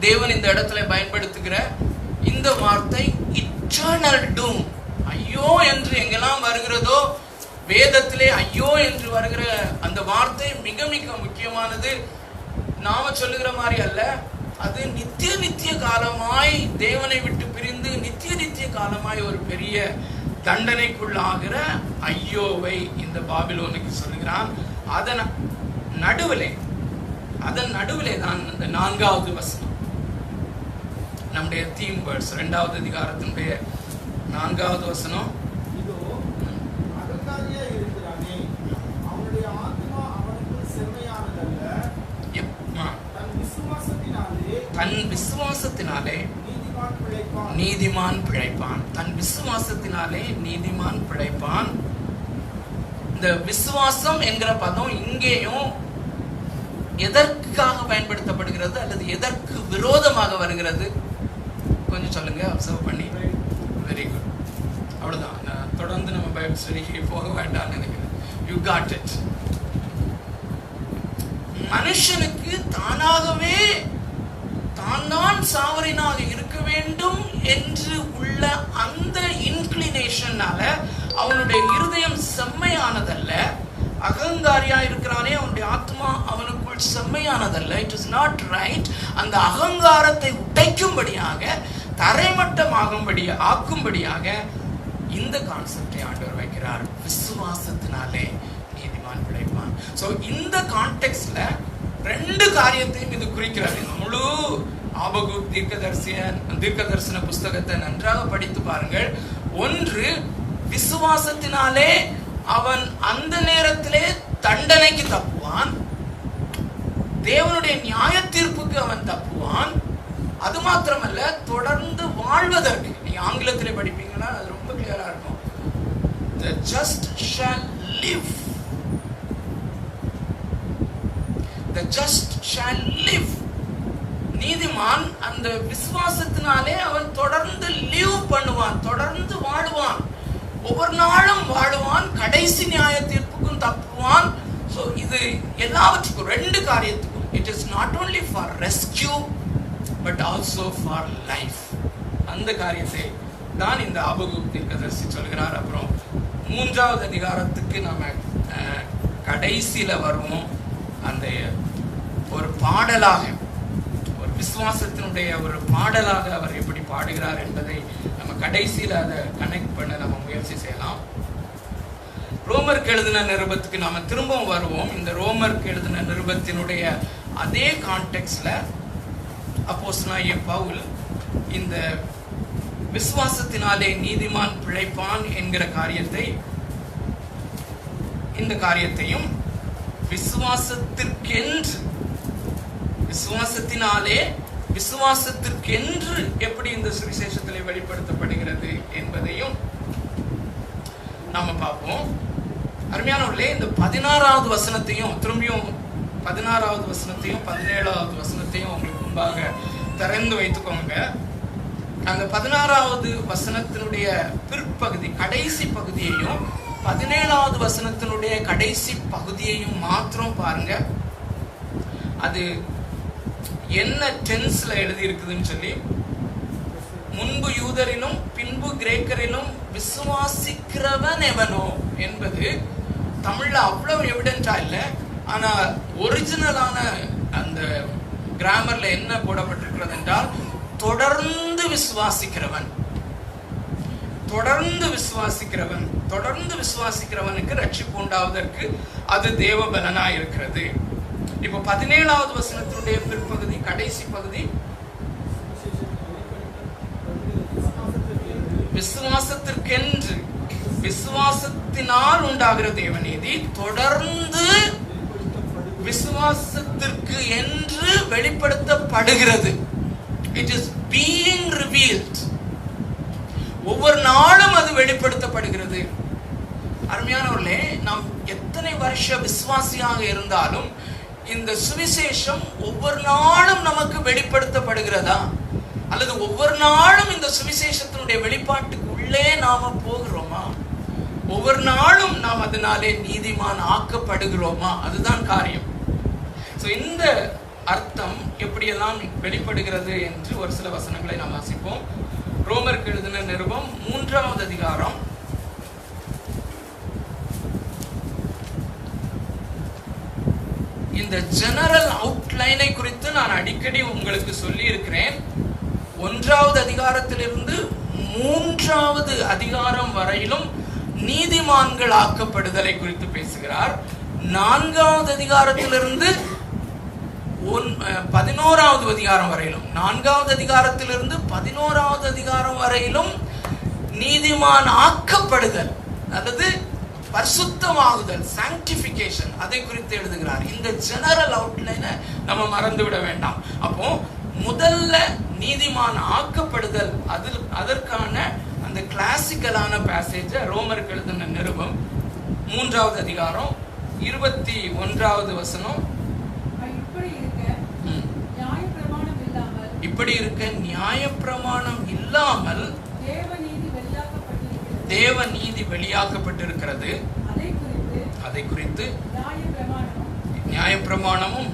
தேவன் இந்த இடத்துல பயன்படுத்துகிற இந்த வார்த்தை இட்டர்னல் டூம். ஐயோ என்று எங்கெல்லாம் வருகிறதோ வேதத்திலே ஐயோ என்று வருகிற அந்த வார்த்தை மிக மிக முக்கியமானது. நாம சொல்லுகிற மாதிரி அல்ல, அது நித்திய காலமாய் தேவனை விட்டு பிரிந்து நித்திய காலமாய் ஒரு பெரிய தண்டனைக்குள்ளாகிற ஐயோவை இந்த பாபிலோனுக்கு சொல்லுகிறான். அதன் நடுவிலே தான் இந்த 4வது வசனம் நம்முடைய தீம் வேர்ட்ஸ். 2வது அதிகாரத்தினுடைய 4வது வசனம், இதோ அகங்காரியா இருக்கிறானே, அவனுடைய ஆத்மா அவனுக்கு செம்மையானதல்ல, தன் விசுவாசத்தினாலே நீதிமான் பிழைப்பான். தன் விசுவாசத்தினாலே நீதிமான் பிழைப்பான். இந்த விசுவாசம் என்கிற பதம் இங்கேயும் எதற்காக பயன்படுத்தப்படுகிறது அல்லது எதற்கு விரோதமாக வருகிறது? கொஞ்சம் சொல்லுங்க, அப்சர்வ் பண்ணி. வெரி குட், அவ்வளவுதான். தொடர்ந்து நம்ம பைபிள் ஸ்டடிக்கு போக வேண்டாம்னு நினைக்கிறேன். You got it. மனுஷனுக்கு தானாகவே தான் என்று உள்ள அந்த இன்க்ளினேஷனால அவனுடைய இருதயம் செம்மையானதல்ல. அகங்காரியா இருக்கிறானே, அவனுடைய ஆத்மா அவனுக்குள் செம்மையானதல்ல. It is not right. அந்த அகங்காரத்தை உடைக்கும்படியாக, ஆக்கும்படியாக இந்த கான்செப்டை ஆண்டவர் வைக்கிறார். விசுவாசத்தினாலே நீதிமான் பிழைப்பான். சோ இந்த கான்டெக்ஸ்ட்ல ரெண்டு காரியத்தையும் இது குறிக்கிறது. முழு ஆபகுக் தீர்க்கதரிசன புஸ்தகத்தை நன்றாக படித்து பாருங்கள். ஒன்று, விசுவாசத்தினாலே அவன் அந்த நேரத்திலே தண்டனைக்கு தப்புவான், தேவனுடைய நியாய தீர்ப்புக்கு அவன் தப்புவான். அது மாத்திரமல்ல, தொடர்ந்து வாழ்வதற்கு, நீங்க ஆங்கிலத்திலே படிப்பீங்கன்னா அது ரொம்ப கிளியரா இருக்கும். The just shall live. The just shall live. நீதிமான் அந்த விசுவாசத்தினாலே அவன் தொடர்ந்து லிவ் பண்ணுவான், தொடர்ந்து வாழுவான், ஒவ்வொரு நாளும் வாழுவான், கடைசி நியாய தீர்ப்புக்கும் தப்புவான். சோ இது எல்லாவற்றுக்கும், ரெண்டு காரியத்துக்கும், it is not only for rescue but also for life. அந்த காரியத்தை தான் இந்த ஆபகுக் தீர்க்கதரிசி சொல்கிறார். அப்புறம் 3வது அதிகாரத்துக்கு நாம கடைசியில வருவோம். அந்த ஒரு பாடலாக, ஒரு விசுவாசத்தினுடைய ஒரு பாடலாக அவர் எப்படி பாடுகிறார் என்பதை நம்ம கடைசியில அதை கனெக்ட் பண்ண நம்ம முயற்சி செய்யலாம். ரோமருக்கு எழுதின நிருபத்துக்கு நாம திரும்பவும் வருவோம். இந்த ரோமருக்கு எழுதின நிருபத்தினுடைய அதே கான்டெக்ஸ்ட்ல அப்போஸ்தலனாகிய பவுல் இந்த விசுவாசத்தினாலே நீதிமான் பிழைப்பான் என்கிற காரியத்தை, இந்த காரியத்தையும் விசுவாசத்திற்கென்று எப்படி இந்த சுவிசேஷத்திலே வெளிப்படுத்தப்படுகிறது என்பதையும் நாம பார்ப்போம். அருமையானவர்களே, இந்த 16வது வசனத்தையும் திரும்பியும் 16வது வசனத்தையும் 17வது வசனத்தையும் உங்களுக்கு முன்பாக திறந்து வைத்துக்கோங்க. அந்த 16வது வசனத்தினுடைய பிற்பகுதி, கடைசி பகுதியையும் 17வது வசனத்தினுடைய கடைசி பகுதியையும் மாத்திரம் பாருங்க. அது என்ன டென்ஸ்ல எழுதி இருக்குதுன்னு சொல்லி, முன்பு யூதரிலும் பின்பு கிரேக்கரிலும் விசுவாசிக்கிறவன் எவனோ என்பது தமிழ்ல அவ்வளவு எவிடென்டா இல்லை. ஆனா ஒரிஜினலான அந்த கிராமர்ல என்ன போடப்பட்டிருக்கிறது என்றால், தொடர்ந்து விசுவாசிக்கிறவனுக்கு ரட்சிப்பு உண்டாவதற்கு அது தேவ பலனா இருக்கிறது. இப்போ 17வது வசனத்தினுடைய பிற்பகுதி, கடைசி பகுதி, விசுவாசத்திற்கென்று, விசுவாசத்தினால் உண்டாகிற தேவநீதி தொடர்ந்து விசுவாசத்திற்கு என்று வெளிப்படுத்தப்படுகிறது. It is being revealed. ஒவ்வொரு நாளும் அது வெளிப்படுத்தப்படுகிறது. அருமையானவர்களே, நாம் எத்தனை வருஷ விசுவாசியாக இருந்தாலும் இந்த சுவிசேஷம் ஒவ்வொரு நாளும் நமக்கு வெளிப்படுத்தப்படுகிறதா? அல்லது ஒவ்வொரு நாளும் இந்த சுவிசேஷத்தினுடைய வெளிப்பாட்டுக்கு உள்ளே நாம போகிறோமா? ஒவ்வொரு நாளும் நாம் அதனாலே நீதிமான் ஆக்கப்படுகிறோமா? அதுதான் காரியம். இந்த அர்த்தம் எப்படியெல்லாம் வெளிப்படுகிறது என்று ஒரு சில வசனங்களை நாம் வாசிப்போம். ரோமருக்கு எழுதின நிருபம் 3வது அதிகாரம், இந்த ஜெனரல் அவுட்லைனை குறித்து நான் அடிக்கடி உங்களுக்கு சொல்லி இருக்கிறேன். 1வது அதிகாரத்திலிருந்து 3வது அதிகாரம் வரையிலும் நீதிமான்கள் ஆக்கப்படுதலை குறித்து பேசுகிறார். 4வது அதிகாரத்திலிருந்து 11வது அதிகாரம் வரையிலும், 4வது அதிகாரத்திலிருந்து 11வது அதிகாரம் வரையிலும் நீதிமான் ஆக்கப்படுதல் அல்லது பரிசுத்தமாகுதல், சாங்டிஃபிகேஷன், அதை குறித்து எழுதுகிறார். இந்த ஜெனரல் அவுட்லைனை நம்ம மறந்து விட வேண்டாம். அப்போ முதல்ல நீதிமான் ஆக்கப்படுதல், அதற்கான அந்த கிளாசிக்கலான பேசேஜ் ரோமருக்கு எழுதின நிருபம் 3வது அதிகாரம் 21வது வசனம். இப்படி இருக்க நியாயப்பிரமாணம் இல்லாமல் தேவ நீதி வெளியாக்கப்பட்டிருக்கிறது. அதை குறித்து நியாயப்பிரமாணமும்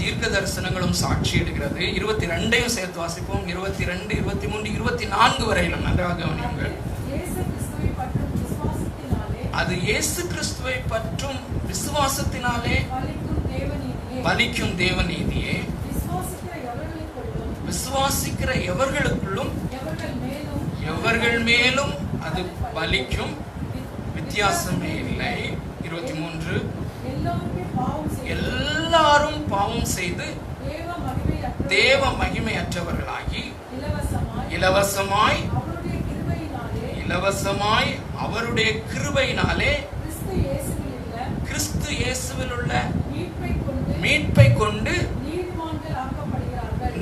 தீர்க்க தரிசனங்களும் சாட்சியிடுகிறது. 22 சேர்த்து வாசிப்போம். 22, 23, 24 வரையிலும் நன்றாக கவனியுங்கள். அது இயேசு கிறிஸ்துவை பற்றும் விசுவாசத்தினாலே பலிக்கும் தேவநீதியே விசுவாசிக்கிற எவர்களுக்குள்ளும் எவர்கள் மேலும் அது பலிக்கும், வித்தியாசமே இல்லை. 23, எல்லாரும் பாவம் செய்து தேவ மகிமையற்றவர்களாகி இலவசமாய் அவருடைய கிருபையினாலே கிறிஸ்து இயேசுவில் உள்ள மீட்பை கொண்டு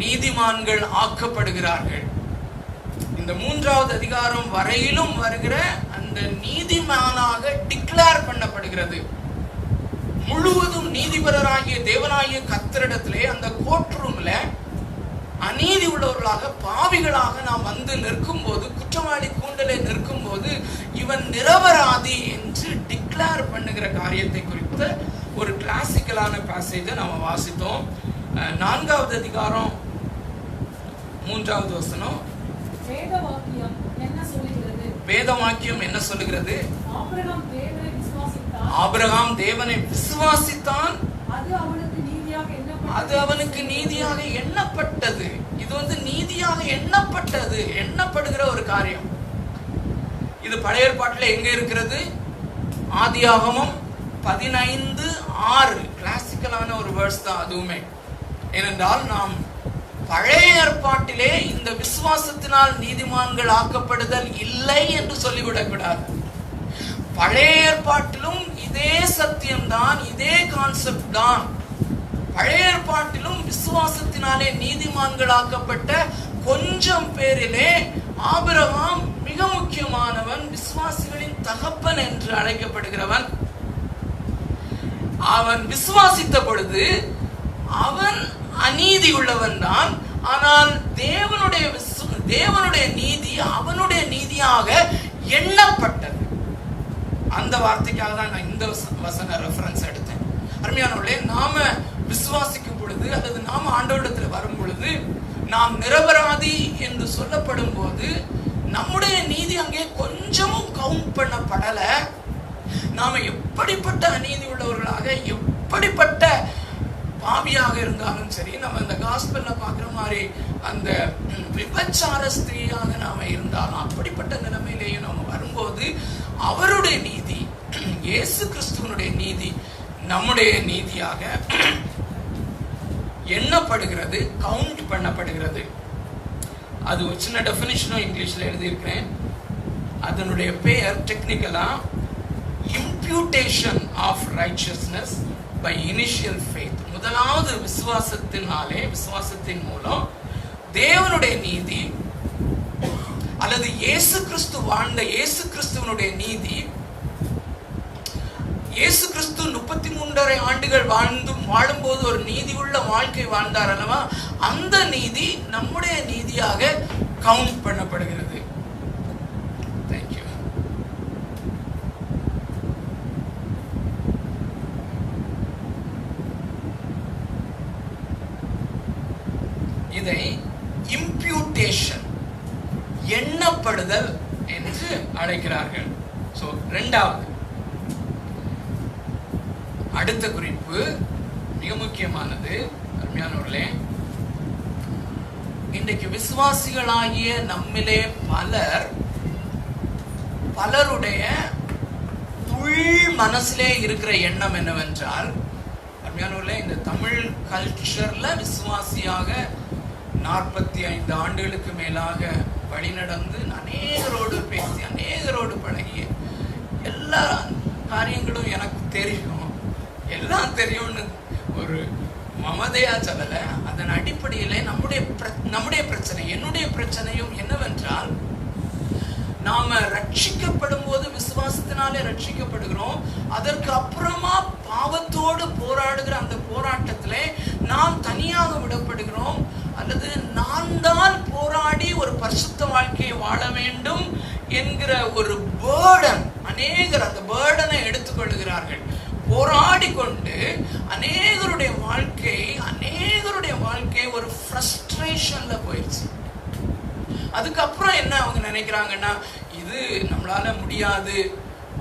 நீதிமான்கள் ஆக்கப்படுகிறார்கள். இந்த 3வது அதிகாரம் வரையிலும் வருகிற அந்த நீதிமானாக டிக்ளேர் பண்ணப்படுகிறது. முழுவதும் நீதிபரராகிய தேவனாகிய கர்த்தரிடத்திலே அந்த கோர்ட் ரூம்ல அநீதி உள்ளவர்களாக பாவிகளாக நாம் வந்து நிற்கும் போது, குற்றவாளி கூண்டலே நிற்கும் போது, இவன் நிரபராதி என்று டிக்ளேர் பண்ணுகிற காரியத்தை குறித்த ஒரு கிளாசிக்கலான பாசேஜை நாம வாசித்தோம். 4வது அதிகாரம் 3வது வசனம். வேதவாக்கியம் என்ன சொல்லுகிறது? ஆபிரகாம் தேவனை விசுவாசித்தான், அது அவனுக்கு நீதியாக எண்ணப்பட்டது. இது நீதியாக எண்ணப்படுகிற ஒரு காரியம். இது பழைய ஏற்பாட்டில் எங்க இருக்கிறது? ஆதியாகமம் 15:6 கிளாசிக்கலான ஒரு வேர்ஸ் தான் அதுவுமே. ஏனென்றால் நாம் பழைய ஏற்பாட்டிலே இந்த விசுவாசத்தினால் நீதிமான்கள் ஆக்கப்படுதல் இல்லை என்று சொல்லிவிடக்கூடாது. பழைய ஏற்பாட்டிலும் இதே சத்தியம்தான், இதே கான்செப்ட் தான். பழைய ஏற்பாட்டிலும் விசுவாசத்தினாலே நீதிமான்களாக்கப்பட்ட கொஞ்சம் பேரிலே ஆபிரகாம் மிக முக்கியமானவன், விசுவாசிகளின் தகப்பன் என்று அழைக்கப்படுகிறவன். அவன் விசுவாசித்த பொழுது அவன் அநீதி உள்ளவன் தான். ஆனால் தேவனுடைய நீதி அவனுடைய நீதியாக எண்ணப்பட்டது. அந்த வார்த்தைக்காக தான் நான் இந்த வசன ரெஃபரன்ஸ் எடுத்தேன். அருமையானவர்களே, நாம விசுவாசிக்கும் பொழுது அல்லது நாம ஆண்டவரிடத்தில் வரும் பொழுது நாம் நிரபராதி என்று சொல்லப்படும் போது நம்முடைய நீதி அங்கே கொஞ்சமும் கவுண்ட் பண்ணப்படல. நாம எப்படிப்பட்ட அநீதி உள்ளவர்களாக, எப்படிப்பட்ட பாவியாக இருந்தாலும் சரி, நம்ம இந்த காஸ்பல்ல பார்க்குற மாதிரி அந்த விபச்சார ஸ்திரீயாக நாம இருந்தாலும், அப்படிப்பட்ட நிலைமையிலேயும் நம்ம வரும்போது அவருடைய நீதி, இயேசு கிறிஸ்துவனுடைய நீதி நம்முடைய நீதியாக எண்ணப்படுகிறது, கவுண்ட் பண்ணப்படுகிறது. அது ஒரு சின்ன டெஃபினிஷனும் இங்கிலீஷ்ல எழுதியிருக்கிறேன். அதனுடைய பெயர் டெக்னிக்கலா imputation of righteousness by initial faith. முதலாவது விசுவாசத்தின் மூலம் தேவனுடைய நீதி அல்லது இயேசு கிறிஸ்து வாழ்ந்த இயேசு கிறிஸ்துவனுடைய நீதி, இயேசு கிறிஸ்து 33.5 ஆண்டுகள் வாழும்போது ஒரு நீதி உள்ள வாழ்க்கை வாழ்ந்தார் அல்லவா, அந்த நீதி நம்முடைய நீதியாக கவுண்ட் பண்ணப்படுகிறது. தேங்க்யூ. இதை இம்ப்யூட்டேஷன், எண்ணப்படுதல் என்று அழைக்கிறார்கள். சோ இரண்டாவது அடுத்த குறிப்பு மிக முக்கியமானது. அருமையானவர்களே, இன்றைக்கு விசுவாசிகளாகிய நம்மிலே பலருடைய உள் மனசிலே இருக்கிற எண்ணம் என்னவென்றால், அருமையானவர்களே, இந்த தமிழ் கல்ச்சர்ல விசுவாசியாக 45 ஆண்டுகளுக்கு மேலாக வழிநடந்து அநேகரோடு பேசி அநேகரோடு பழகிய எல்லா காரியங்களும் எனக்கு தெரியும், எல்லாம் தெரியும்னு ஒரு மமதையா சொல்லல. அதன் அடிப்படையிலே நம்முடைய பிரச்சனை, என்னுடைய பிரச்சனையும் என்னவென்றால், நாம ரட்சிக்கப்படும் போது விசுவாசத்தினாலே ரட்சிக்கப்படுகிறோம். அதற்கு அப்புறமா பாவத்தோடு போராடுகிற அந்த போராட்டத்திலே நாம் தனியாக விடப்படுகிறோம். அல்லது நான் தான் போராடி ஒரு பரிசுத்த வாழ்க்கையை வாழ வேண்டும் என்கிற ஒரு பேர்டன், அநேகர் அந்த பேர்டனை எடுத்துக்கொள்கிறார்கள். போராடி கொண்டு அநேகருடைய வாழ்க்கை ஒரு ஃப்ரஸ்ட்ரேஷன்ல போயிடுச்சு. அதுக்கப்புறம் என்ன அவங்க நினைக்கிறாங்கன்னா, இது நம்மளால முடியாது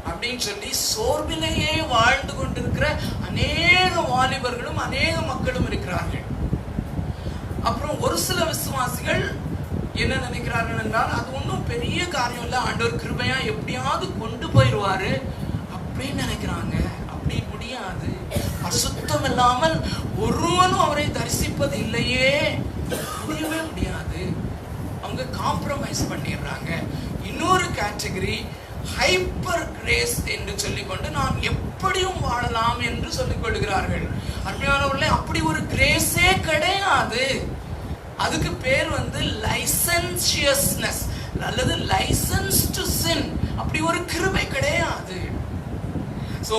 அப்படின்னு சொல்லி சோர்விலேயே வாழ்ந்து கொண்டிருக்கிற அநேக வாலிபர்களும் அநேக மக்களும் இருக்கிறார்கள். அப்புறம் ஒரு சில விசுவாசிகள் என்ன நினைக்கிறார்கள் என்றால், அது ஒன்றும் பெரிய காரியம் இல்லை, ஆண்டவர் கிருபையா எப்படியாவது கொண்டு போயிடுவாரு அப்படின்னு நினைக்கிறாங்க. அப்படி முடியாது. அசுத்தம் இல்லாமல் ஒருவனும் அவரை தரிசிப்பது இல்லையே, முடியவே முடியாது. அவங்க காம்ப்ரமைஸ் பண்ணிடுறாங்க. இன்னொரு கேட்டகரி ஹைப்பர் கிரேஸ் என்று சொல்லிக்கொண்டு நாம் எப்படியும் வாழலாம் என்று சொல்லிக் கொள்கிறார்கள். அருமையானவர்களே, அப்படி ஒரு கிரேஸே கிடையாது. அதுக்கு பேர் லைசன்சியஸ்னஸ் அல்லது லைசன்ஸ் டு சின். அப்படி ஒரு கிருபை கிடையாது. சோ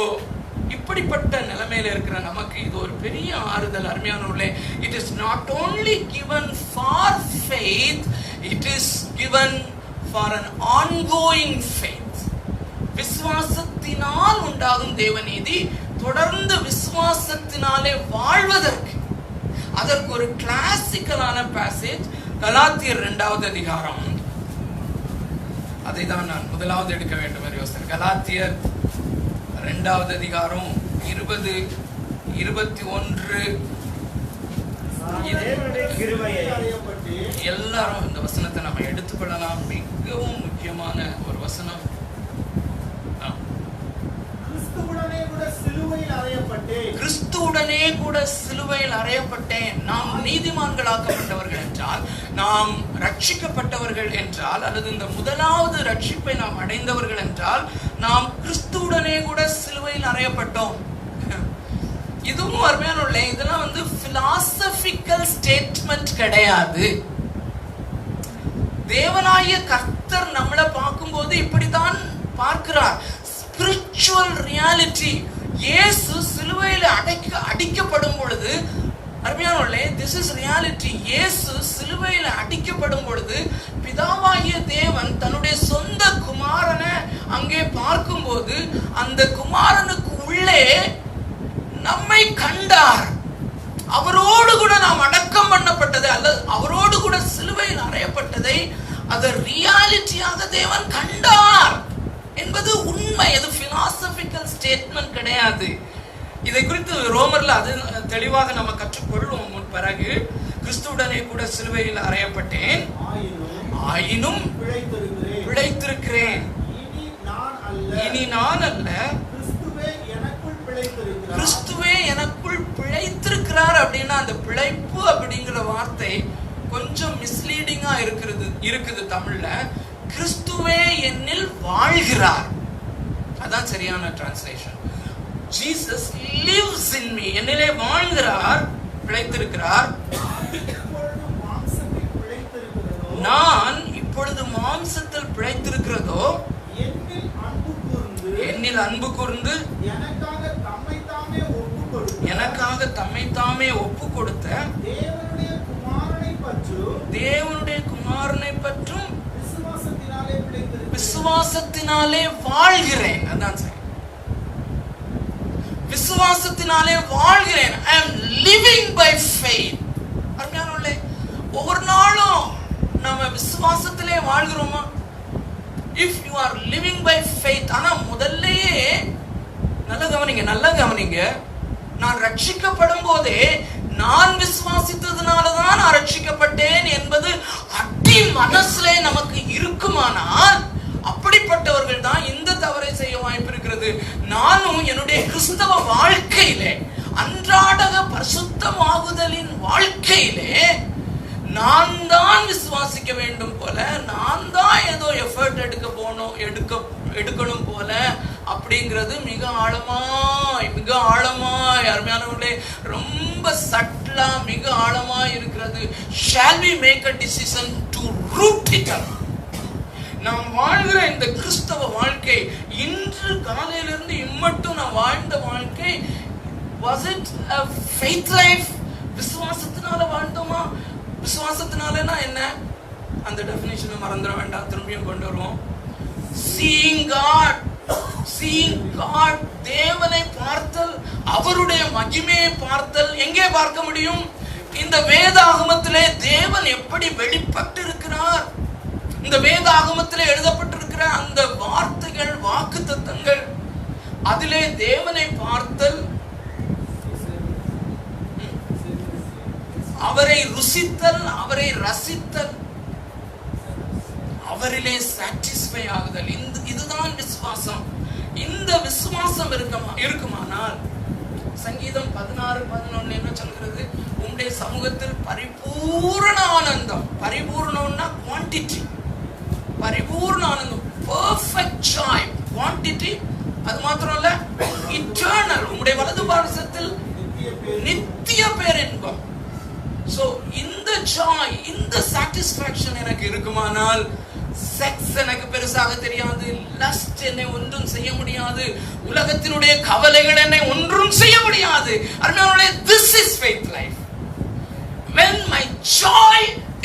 இப்படிப்பட்ட நிலைமையில இருக்கிற நமக்கு இது ஒரு பெரிய ஆறுதல். அருமையானவர்களே, it is not only given for faith, it is given for an ongoing faith. விசுவாசத்தினால் உண்டாகும் தேவநீதி தொடர்ந்து விசுவாசத்தினாலே வாழ்வதற்கு, அதற்கு ஒரு கிளாசிக்கலான பேசேஜ் கலாத்தியர் 2வது அதிகாரம். அதை தான் நான் முதலாவது எடுக்க வேண்டும் என்று யோசனை. கலாத்தியர் 2வது அதிகாரம் 20, 21. எல்லாரும் இந்த வசனத்தை நம்ம எடுத்துக்கொள்ளலாம். மிகவும் முக்கியமான ஒரு வசனம். கிறிஸ்துவுடனே கூட சிலுவையில் அறையப்பட்டேன். நாம் நீதிமான்களாக்கப்பட்டவர்கள் என்றால், நாம் ரட்சிக்கப்பட்டவர்கள் என்றால், அல்லது இந்த முதலாவது ரட்சிப்பை நாம் அடைந்தவர்கள் என்றால், நாம் கிறிஸ்துவுடனே கூட சிலுவையில் அறையப்பட்டோம். இதுவும் அருமையான இதெல்லாம் பிலாசபிக்கல் ஸ்டேட்மெண்ட் கிடையாது. தேவனாய கர்த்தர் நம்மளை பார்க்கும்போது இப்படித்தான் பார்க்கிறார். Spiritual reality. இயேசு சிலுவையில் அடிக்கப்படும் பொழுது, அருமையானவர்களே, திஸ் இஸ் ரியாலிட்டி. இயேசு சிலுவையில் அடிக்கப்படும் பொழுது பிதாவாகிய தேவன் தன்னுடைய சொந்த குமாரனை அங்கே பார்க்கும்போது அந்த குமாரனுக்கு உள்ளே நம்மை கண்டார். அவரோடு கூட நாம் அடக்கம் பண்ணப்பட்டதை அல்லது அவரோடு கூட சிலுவையில் அறையப்பட்டதை அது ரியாலிட்டியாக தேவன் கண்டார் என்பது உண்மை. அது பிலாசபிக்கல் ஸ்டேட்மெண்ட் கிடையாது. இதை குறித்து ரோமர்ல அது தெளிவாக நம்ம கற்றுக்கொள்வோம். பிறகு கிறிஸ்துவுடனே கூட சிலுவையில் அறையப்பட்டேன், ஆயினும் பிழைத்திருக்கிறேன். இனி நான் அல்ல, கிறிஸ்துவே எனக்குள் பிழைத்திருக்கிறார். அப்படின்னா அந்த பிழைப்பு அப்படிங்கிற வார்த்தை கொஞ்சம் மிஸ்லீடிங்கா இருக்குது தமிழ்ல. கிறிஸ்துவே என்னில் வாழ்கிறார், அதான் சரியான translation. Jesus lives in me, என்னிலே வாழ்கிறார், பிழைத்திருக்கிறார். நான் இப்பொழுது மாம்சத்தில் பிழைத்திருக்கிறதோ, என்னில் அன்பு கூர்ந்து எனக்காக தம்மை தாமே ஒப்பு கொடுத்த தேவனுடைய குமாரனை பற்றும் விசுவாசத்தினாலே வாழ்கிறேன். அதான் சரி. விசுவாசத்தினாலே வாழ்கிறேன். I am living by faith. அருமையானவர்களே, ஒவ்வொரு நாளும் நம்ம விசுவாசத்திலே வாழ்கிறோமா? If you are living by faith. ஆனா முதல்லயே நல்லா கவனிங்க. நான் ரட்சிக்கப்படும் போதே நான் விசுவாசித்ததுனாலதான் நான் ரட்சிக்கப்பட்டேன் என்பது அடி மனசுல நமக்கு இருக்குமானால், அப்படிப்பட்டவர்கள் தான் இந்த தவறை செய்ய வாய்ப்பு இருக்கிறது. நானும் என்னுடைய கிறிஸ்தவ வாழ்க்கையிலே, அன்றாட பரிசுத்தமாகுதலின் வாழ்க்கையிலே நான் தான் விசுவாசிக்க வேண்டும் போல, நான் தான் ஏதோ எஃபர்ட் எடுக்கணும் போல அப்படிங்கிறது மிக ஆழமாய் அருமையானவர்களே, ரொம்ப சட்டலா மிக ஆழமாய் இருக்கிறது. Shall we make a decision to root it up? நாம் வாழ்கிற இந்த கிறிஸ்தவ வாழ்க்கை, இன்று காலையிலிருந்து இம்மட்டும் நான் வாழ்ந்த வாழ்க்கை, was it a faith life? விசுவாசத்தினால வாழ்ந்தோமா? விசுவாசத்தினாலனா என்ன? அந்த டெஃபினிஷனை மறந்துட வேண்டாம், திரும்பியும் கொண்டு வருவோம். Seeing God Seeing God, தேவனை பார்த்தல், அவருடைய மகிமையை பார்த்தல் எங்கே பார்க்க முடியும்? இந்த வேதாகமத்திலே தேவன் எப்படி வெளிப்பட்டு இருக்கிறார், இந்த வேதாகமத்திலே எழுதப்பட்டிருக்கிற அந்த வார்த்தைகள், வாக்குத்தத்தங்கள், அதிலே தேவனை பார்த்தல், அவரை ருசித்தல், அவரை ரசித்தல், அவரிலே சாட்டிஸ்ஃபை ஆகுதல், இதுதான் விசுவாசம். இந்த விசுவாசம் இருக்குமானால் சங்கீதம் 16:11 என்ன சொல்கிறது? உம்முடைய சமூகத்தில் பரிபூரண ஆனந்தம். பரிபூர்ணம்னா குவான்டிட்டி, பரிபூர்ண ஆனந்தம், பெர்ஃபெக்ட் ஜாய். குவான்டிட்டி அது மாத்திரம் இல்ல, இட்டர்னல். உம்முடைய வலது பாரசத்தில் நித்திய பேரின்பம். சோ இந்த ஜாய், இந்த சாட்டிஸ்ஃபேக்ஷன் எனக்கு இருக்குமானால், செக்ஸ் எனக்கு பெருசாக தெரியாது, லஸ்ட் என்னை ஒன்றும் செய்ய முடியாது, உலகத்தினுடைய கவலைகள் என்னை ஒன்றும் செய்ய முடியாது. அருமையானவர்களே, this is faith life. When my joy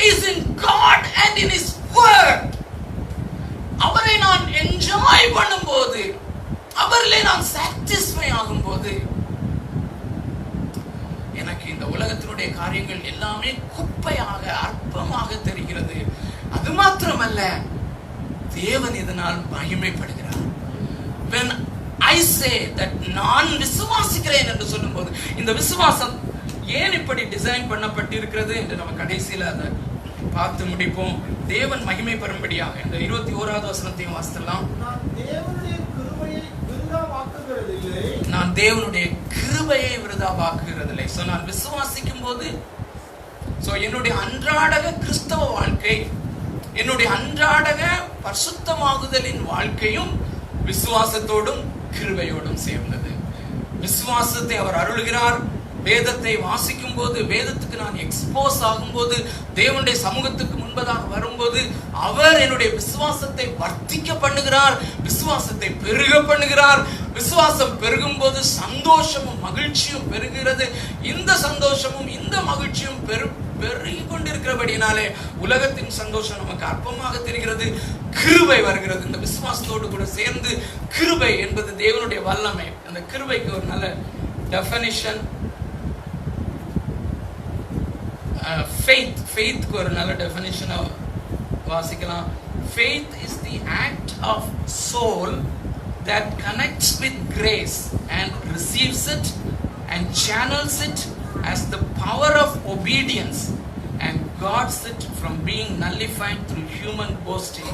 is in God and in His word, அவரை நான் என்ஜாய் பண்ணும்போது, அவரிலே நான் சாட்டிஸ்ஃபை ஆகும்போது, எனக்கு இந்த உலகத்தினுடைய காரியங்கள் எல்லாமே குப்பையாக, அற்பமாக தெரிகிறது. அது மாத்திரமல்ல, தேவன் இதனால் மகிமைப்படுகிறார். When I say that நான் விசுவாசிக்கிறேன் என்று சொல்லும்போது, இந்த விசுவாசம் ஏன் இப்படி டிசைன் பண்ணப்பட்டிருக்கிறது என்று நம்ம கடைசியில் அதை பார்த்து முடிப்போம். தேவன் மகிமை பெறும்படியாக இந்த 21வது வசனத்தையும் வாசிக்கலாம். நான் தேவனுடைய கிருபையை விருதாவாக்குகிறதில்லை. சோ நான் விசுவாசிக்கும் போது, சோ என்னுடைய அன்றாடக கிறிஸ்தவ வாழ்க்கை, என்னுடைய அன்றாடக பரிசுத்தமாகுதலின் வாழ்க்கையும் விசுவாசத்தோடும் கிருபையோடும் சேர்ந்தது. விசுவாசத்தை அவர் அருளுகிறார். வேதத்தை வாசிக்கும் போது, வேதத்துக்கு நான் எக்ஸ்போஸ் ஆகும்போது, தேவனுடைய சமூகத்துக்கு முன்பதாக வரும்போது, அவர் என்னுடைய விசுவாசத்தை வர்த்திக்க பண்ணுகிறார், விசுவாசத்தை பெருக பண்ணுகிறார். விசுவாசம் பெருகும் போது சந்தோஷமும் மகிழ்ச்சியும் பெருகிறது. இந்த சந்தோஷமும் இந்த மகிழ்ச்சியும் பெருகி கொண்டிருக்கிறபடினாலே உலகத்தின் சந்தோஷம் நமக்கு அற்பமாக தெரிகிறது. கிருபை வருகிறது. இந்த விசுவாசத்தோடு கூட சேர்ந்து கிருபை என்பது தேவனுடைய வல்லமை. அந்த கிருபைக்கு ஒரு நல்ல டெஃபினிஷன், faith ஒரு நல்ல டெஃபினிஷன் வாசிக்கலாம். Faith is the act of soul that connects with grace and receives it and channels it as the power of obedience and guards it from being nullified through human boasting.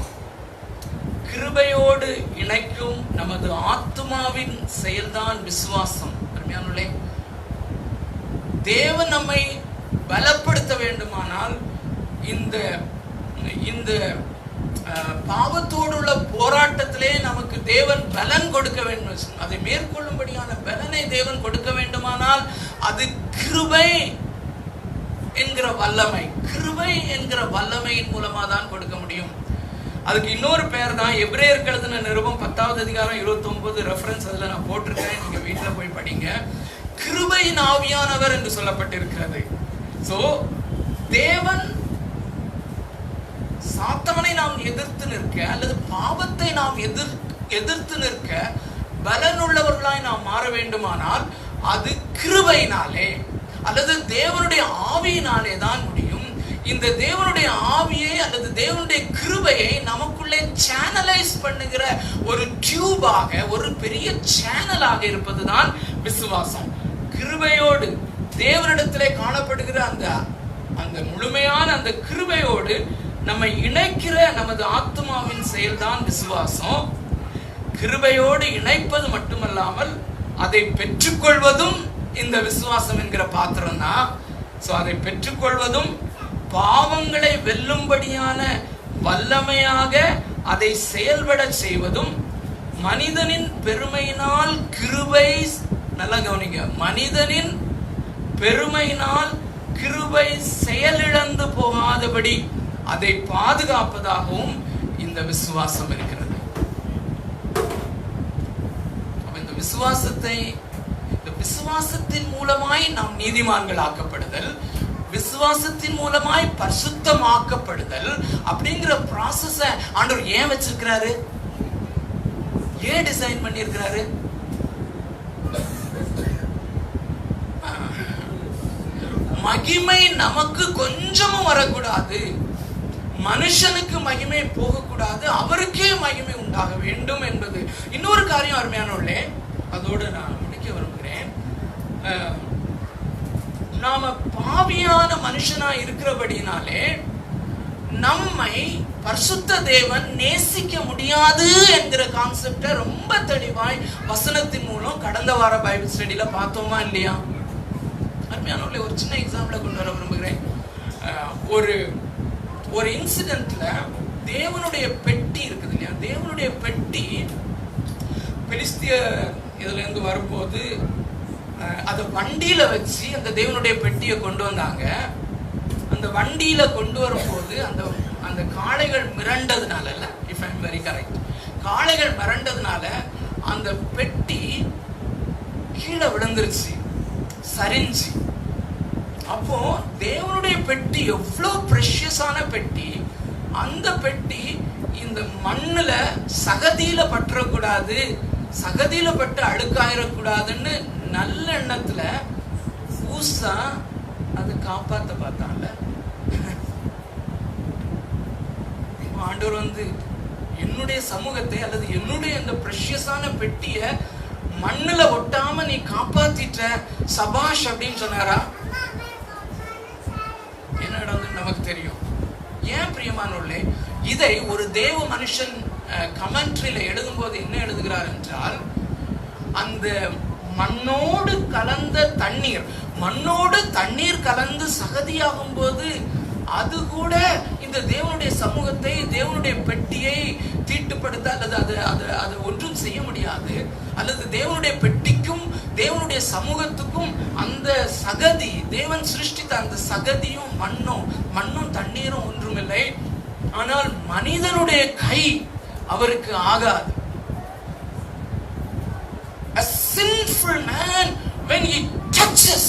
கிருபையோடு இணைக்கும் நமது ஆத்துமாவின் செயல்தான் விசுவாசம். அருமையானவர்களே, தேவன் நம்மை பலப்படுத்த வேண்டுமானால் இந்த பாவத்தோடு உள்ள போராட்டத்திலே நமக்கு தேவன் பலன் கொடுக்க வேண்டும். அதை மேற்கொள்ளும்படியான பலனை தேவன் கொடுக்க வேண்டுமானால் அது கிருபை என்கிற வல்லமை, கிருபை என்கிற வல்லமையின் மூலமா தான் கொடுக்க முடியும். அதுக்கு இன்னொரு பெயர் தான் எபிரேயருக்கு எழுதின நிருபம் 10வது அதிகாரம் 29 ரெஃபரன்ஸ் அதுல நான் போட்டிருக்கேன். நீங்க வீட்டுல போய் படிங்க. கிருபையின் ஆவியானவர் என்று சொல்லப்பட்டிருக்கிறது. சோ தேவன் சாத்தவனை நாம் எதிர்த்து நிற்க அல்லது பாவத்தை நாம் எதிர்த்து நிற்க பலனுள்ளவர்களாய் நாம் மாற வேண்டுமானால் அது கிருபையினாலே அல்லது தேவனுடைய ஆவியினாலே தான் முடியும். இந்த தேவனுடைய ஆவியை அல்லது தேவனுடைய கிருபையை நமக்குள்ளே சேனலைஸ் பண்ணுகிற ஒரு டியூபாக, ஒரு பெரிய சேனலாக இருப்பதுதான் விசுவாசம். கிருபையோடு தேவனிடத்திலே காணப்படுகிற அந்த முழுமையான அந்த கிருபையோடு நம்மை இணைக்கிற நமது ஆத்மாவின் செயல்தான் விசுவாசம். கிருபையோடு இணைப்பது மட்டுமல்லாமல் அதை பெற்றுக்கொள்வதும் இந்த விசுவாசம் என்கிற பாத்திரம் தான். சோ அதை பெற்றுக்கொள்வதும் பாவங்களை வெல்லும்படியான வல்லமையாக அதை செயல்பட செய்வதும் மனிதனின் பெருமையினால் கிருபை, நல்லா கவனிங்க, மனிதனின் பெருமையினால் கிருபை செயலிழந்து போகாதபடி அதை பாதுகாப்பதாகவும் இந்த விசுவாசம் இருக்கிறது. இந்த விசுவாசத்தின் மூலமாய் நாம் நீதிமான்கள் ஆக்கப்படுதல், விசுவாசத்தின் மூலமாய் பரிசுத்தமாக்கப்படுதல் அப்படிங்கிற ப்ராசஸ ஆண்டவர் ஏன் வச்சிருக்கிறாரு? ஏன் டிசைன் பண்ணியிருக்கிறாரு? மகிமை நமக்கு கொஞ்சமும் வரக்கூடாது, மனுஷனுக்கு மகிமை போகக்கூடாது, அவருக்கே மகிமை உண்டாக வேண்டும் என்பது. இன்னொரு காரியம் அருமையானவர்களே, அதோடு நான் முடிக்க விரும்புகிறேன். நாம பாவியான மனுஷனா இருக்கிறபடினாலே நம்மை பரிசுத்த தேவன் நேசிக்க முடியாது என்கிற கான்செப்டை ரொம்ப தெளிவாய் வசனத்தின் மூலம் கடந்த வார பைபிள் ஸ்டடியில பார்த்தோமா இல்லையா? அருமையானவர்களே, ஒரு சின்ன எக்ஸாம்பிளை கொண்டு வர விரும்புகிறேன். ஒரு இன்சிடென்ட்ல தேவனுடைய பெட்டி இருக்குது இல்லையா, தேவனுடைய பெட்டி பெலிஸ்திய இதுல இருந்து வரும்போது அதை வண்டியில வச்சு அந்த தேவனுடைய பெட்டியை கொண்டு வந்தாங்க. அந்த வண்டியில கொண்டு வரும்போது அந்த காளைகள் மிரண்டதுனால, if I am very correct, காளைகள் மிரண்டதுனால அந்த பெட்டி கீழே விழுந்துருச்சு, சரிஞ்சு. அப்போ தேவனுடைய பெட்டி எவ்வளவு ப்ரெஷியஸான பெட்டி, அந்த பெட்டி இந்த மண்ணுல சகதியில பற்றக்கூடாது, சகதியில பட்டு அழுக்காயிடக்கூடாதுன்னு நல்ல எண்ணத்துல பூசா அது காப்பாத்த பார்த்தான்ல. ஆண்டவர் வந்து என்னுடைய சமூகத்தை அல்லது என்னுடைய அந்த ப்ரெஷியஸான பெட்டிய மண்ணுல ஒட்டாம நீ காப்பாத்திட்ட, சபாஷ் அப்படின்னு சொன்னாரா? என்ன நடந்தது நமக்கு தெரியும். ஏன் பிரியமானவர்களே, இதை ஒரு தேவ மனுஷன் கமெண்ட்ரியில எழுதும் போது என்ன எழுதுகிறார் என்றால், அந்த மண்ணோடு கலந்த தண்ணீர், மண்ணோடு தண்ணீர் கலந்து சகதியாகும் போது அது கூட இந்த தேவனுடைய சமூகத்தை, தேவனுடைய பெட்டியை தீட்டுப்படுத்த அல்லது அது ஒன்றும் செய்ய முடியாது. அல்லது தேவனுடைய பெட்டிக்கும் தேவனுடைய சமூகத்துக்கும் அந்த சகதி, தேவன் சிருஷ்டித்த அந்த சகதியும் மண்ணும் தண்ணீரும் ஒன்றுமில்லை. ஆனால் மனிதனுடைய கை அவருக்கு ஆகாது. A sinful man, when he touches,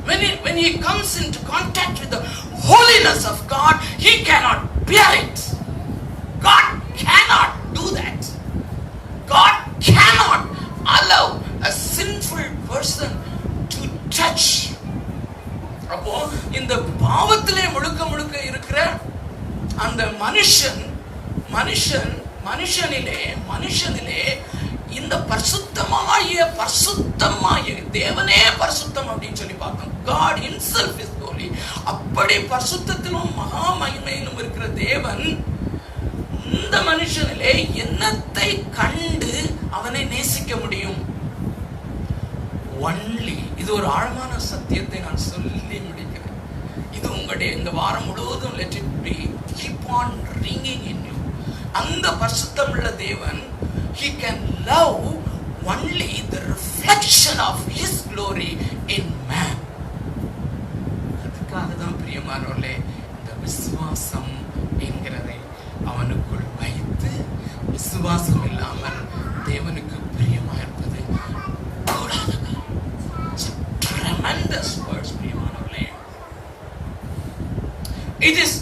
when he comes into contact with the holiness of God, he cannot bear it. God cannot do that. God cannot allow a sinful person to touch. அப்போ இந்த பாவத்திலே முழுக்க இருக்கிற அந்த மனுஷனிலே இந்த பரிசுத்தமாய தேவனே பரிசுத்தம் அப்படின்னு சொல்லி பார்த்தோம். God himself is holy. அப்படி பரிசுத்தத்திலும் மகா மகிமையிலும் இருக்கிற தேவன் இந்த மனுஷனிலே என்னத்தை கண்டு அவனை நேசிக்க முடியும்? ஒன்லி, இது ஒரு ஆழமான சத்தியத்தை நான் சொல்லி முடிக்கிறேன். இது உங்களுடைய இந்த வாரம் முழுவதும் let it be keep on ringing in you. அந்த பரிசுத்தம் உள்ள தேவன், he can love only the reflection of his glory in man. அதுக்காக தான் பிரியமானவர்களே, இந்த விசுவாசம் என்கிறதை அவனுக்குள் வைத்து, விசுவாசம் இல்லாமல் தேவனுக்கு பிரியமா இருப்பது கூடாது. Tremendous words, பிரியமானவர்களே. It is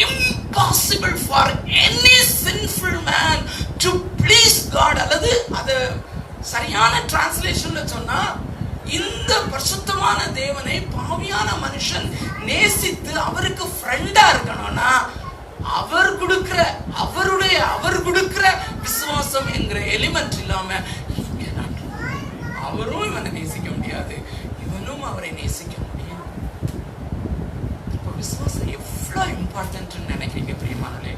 impossible for any sinful man to please God. அல்லது அது சரியான டிரான்ஸ்லேஷன்ல சொன்னா, இந்த பரிசுத்தமான தேவனை பாவியான மனுஷன் நேசித்து அவருக்கு ஃப்ரெண்டா இருக்கணும்னா அவர் கொடுக்கிற விசுவாசம் என்கிற எலிமெண்ட் இல்லாம அவரும் இவனை நேசிக்க முடியாது, இவனும் அவரை நேசிக்க முடியும். விசுவாசம் எவ்வளவு இம்பார்ட்டன்ட் நினைக்கிறீங்க பிரியமானவர்களே?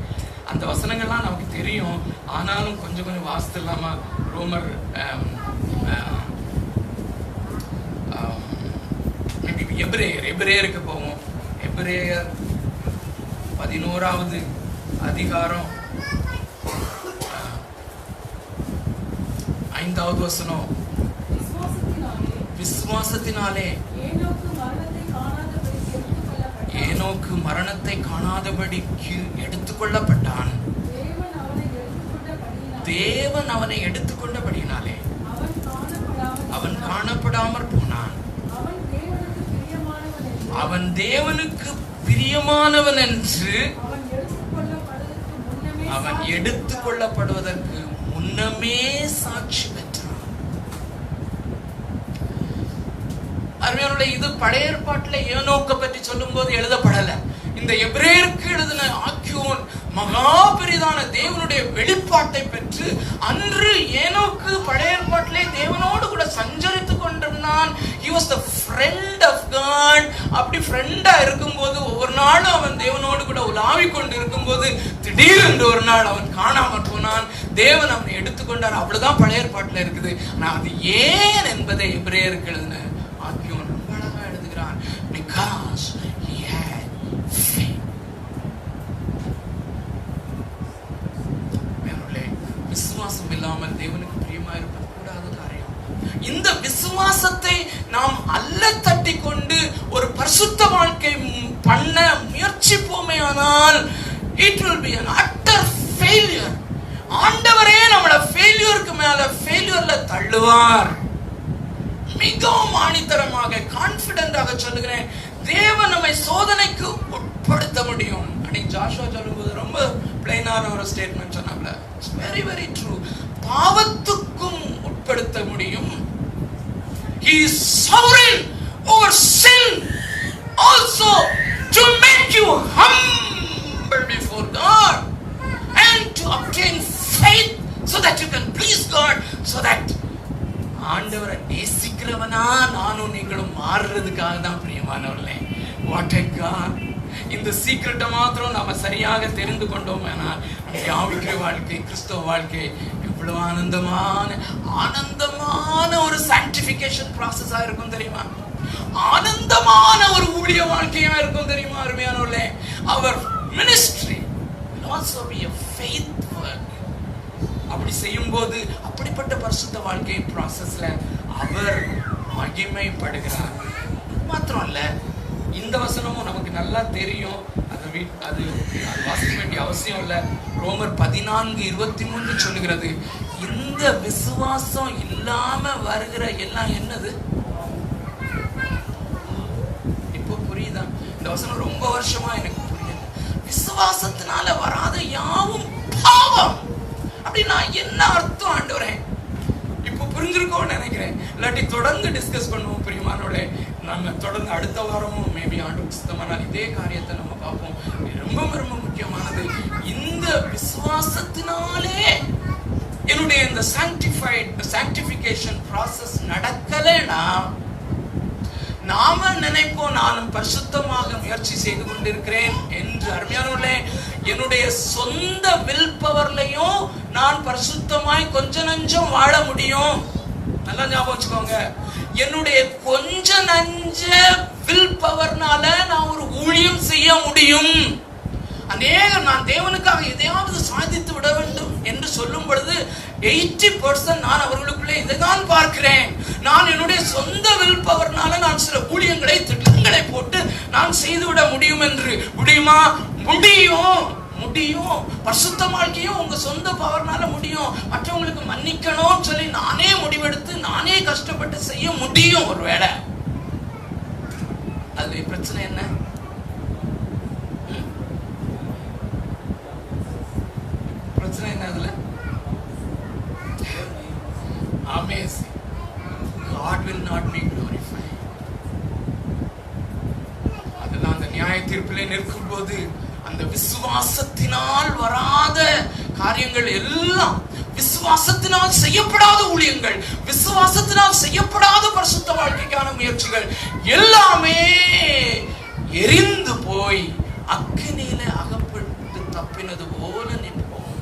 அந்த வசனங்கள்லாம் நமக்கு தெரியும், ஆனாலும் கொஞ்சம் வாசித்துலாமா? ரோமர் எபிரேயருக்கு போவோம். எபிரேயர் 11வது அதிகாரம் 5வது வசனம். விசுவாசத்தினாலே ஏனோக்கு மரணத்தை காணாதபடிக்கு எடுத்துக்கொள்ளப்பட்டான். தேவன் அவனை எடுத்துக்கொண்டபடியினாலே அவன் காணப்படாமற் போனான். அவன் தேவனுக்கு பிரியமானவன் என்று அவன் எடுத்துக்கொள்ளப்படுவதற்கு முன்னமே சாட்சி பெற்றான். அருமையானவர்களே, இது பழைய ஏற்பாட்டில் ஏனோக்கை பற்றி சொல்லும் போது எழுதப்படல. இந்த எபிரேயருக்கு எழுதின ஆக்கியோன் மகா பெரிதான தேவனுடைய வெளிப்பாட்டை பெற்று அன்று ஏனோக்கு பழைய ஏற்பாட்டிலே தேவனோடு கூட சஞ்சரித்துக் கொண்டிருந்தான். he was the friend of God. அப்படி ஃப்ரெண்டா இருக்கும்போது ஒவ்வொரு நாளும் அவன் தேவனோடு கூட உலாவிக் கொண்டு இருக்கும்போது திடீரென்று ஒரு நாள் அவன் காணாமற் போனான். தேவன் அவனை எடுத்துக்கொண்டார். அவ்வளவுதான் பழைய ஏற்பாட்டில் இருக்குது. ஆனா அது ஏன் என்பதை எபிரேயருக்கு எழுதின ஆக்கியோன் ரொம்ப அழகா எழுதுகிறான். because he had faith. விசுவாசம் இல்லாமல் தேவனுக்கு பிரியமா இருப்பது கூடாத காரியம். இந்த விசுவாசத்தை நாம் அல்ல தட்டி கொண்டு ஒரு பரிசுத்த வாழ்க்கை பண்ண முயற்சிப்போமே ஆனால் it will be an utter failure. ஆண்டவரே நம்மள ஃபெயிலியருக்கு மேல ஃபெயிலியர்ல தள்ளுவார். மிகவும் ஆணித்தரமாக கான்பிடென்டாக சொல்லுகிறேன், தேவன் நம்மை சோதனைக்கு உட்படுத்த முடியும். அன்னைக்கு ஜாஷுவா சொல்லும்போது ரொம்ப பிளைனான ஒரு ஸ்டேட்மெண்ட் சொன்னாங்க. It's very very true. பாவத்துக்கும் உட்படுத்த முடியும். He is sovereign over sin also to make you humble before God and to obtain faith so that you can please God, so that ஆண்டவரை நேசிக்கிறவனா நானும் நீங்களும் மாறுறதுக்காக தான் பிரியமானவர்களே. What a God! இந்த சீக்கிரட்டை மாத்திரம் நாம சரியாக தெரிந்து கொண்டோம். நம்முடைய ஆவிக்குரிய வாழ்க்கை, கிறிஸ்தவ வாழ்க்கை எவ்வளவு ஆனந்தமான ஒரு சாங்டிஃபிகேஷன் ப்ராசஸா இருக்கும் தெரியுமா? ஆனந்தமான ஒரு ஊழிய வாழ்க்கையா இருக்கும் தெரியுமா அருமையானவர்களே? அவர் ministry will also be a faith work. அப்படி செய்யும் போது அப்படிப்பட்ட பரிசுத்த வாழ்க்கை ப்ராசஸ்ல அவர் மகிமைப்படுகிறார். மாத்திரம் இல்ல, இந்த வசனமும் நமக்கு நல்லா தெரியும். அது வாசிக்க வேண்டிய அவசியம் இல்ல. ரோமர் 14:23 சொல்லுகிறது, இந்த விசுவாசம் இல்லாம வருகிற எல்லாம் என்னது? இப்போ புரியுதா? இந்த வசனம் ரொம்ப வருஷமா எனக்கு புரியுது. விசுவாசத்தினால வராத யாவும் பாவம். அப்படின்னா என்ன அர்த்தம் ஆண்டவரே? இப்போ புரிஞ்சிருக்கோம்னு நினைக்கிறேன். இல்லாட்டி தொடர்ந்து டிஸ்கஸ் பண்ணுவோம் பிரியமானவர்களே. நம்ம தொடர்ந்து அடுத்த வாரமும் மேபி ஆண்டவருக்கு சித்தமானால் இதே காரியத்தை நம்ம பார்ப்போம். ரொம்ப ரொம்ப முக்கியமானது, இந்த விசுவாசத்தினாலே என்னுடைய இந்த சாங்டிஃபிகேஷன் ப்ராசஸ் நடக்கலைன்னா நாம நினைப்போம் நானும் பரிசுத்தமாக முயற்சி செய்து கொண்டிருக்கிறேன் என்று. அருமையானவர்களே, என்னுடைய சொந்த வில் பவர்லையும் நான் பரிசுத்தமாய் கொஞ்ச நஞ்சம் வாழ முடியும். நல்லா ஞாபகம் வச்சுக்கோங்க. என்னுடைய கொஞ்ச நஞ்ச வில் பவர்னால நான் ஒரு ஊழியம் செய்ய முடியும். அநேகர் நான் தேவனுக்காக எதையாவது சாதித்து விட வேண்டும் என்று சொல்லும் பொழுது 80% நான் அவர்களுக்குள்ளே இதைதான் பார்க்கிறேன். நான் என்னுடைய சொந்த வில் பவர்னால நான் சில ஊழியங்களை திட்டங்களை போட்டு நான் செய்துவிட முடியும் என்று. முடியுமா? முடியும். பரிசுத்த வாழ்க்கையும் உங்க சொந்த பவர்னால முடியும். மற்றவங்களுக்கு மன்னிக்கணும் சொல்லி நானே முடிவெடுத்து நானே கஷ்டப்பட்டு செய்ய முடியும். ஒருவேளை அது பிரச்சனை என்ன? பிரச்சனை என்ன அதுல? Amazing. God will not be glorified. அதுதான் அந்த நியாய தீர்ப்பிலே நிற்கும் போது அந்த விசுவாசத்தினால் வராத காரியங்கள் எல்லாம், விசுவாசத்தினால் செய்யப்படாத ஊழியங்கள், விசுவாசத்தினால் செய்யப்படாத பரிசுத்த வாழ்க்கைக்கான முயற்சிகள் எல்லாமே எரிந்து போய் அக்கினியில அகப்பட்டு தப்பினது போல நிற்போம்.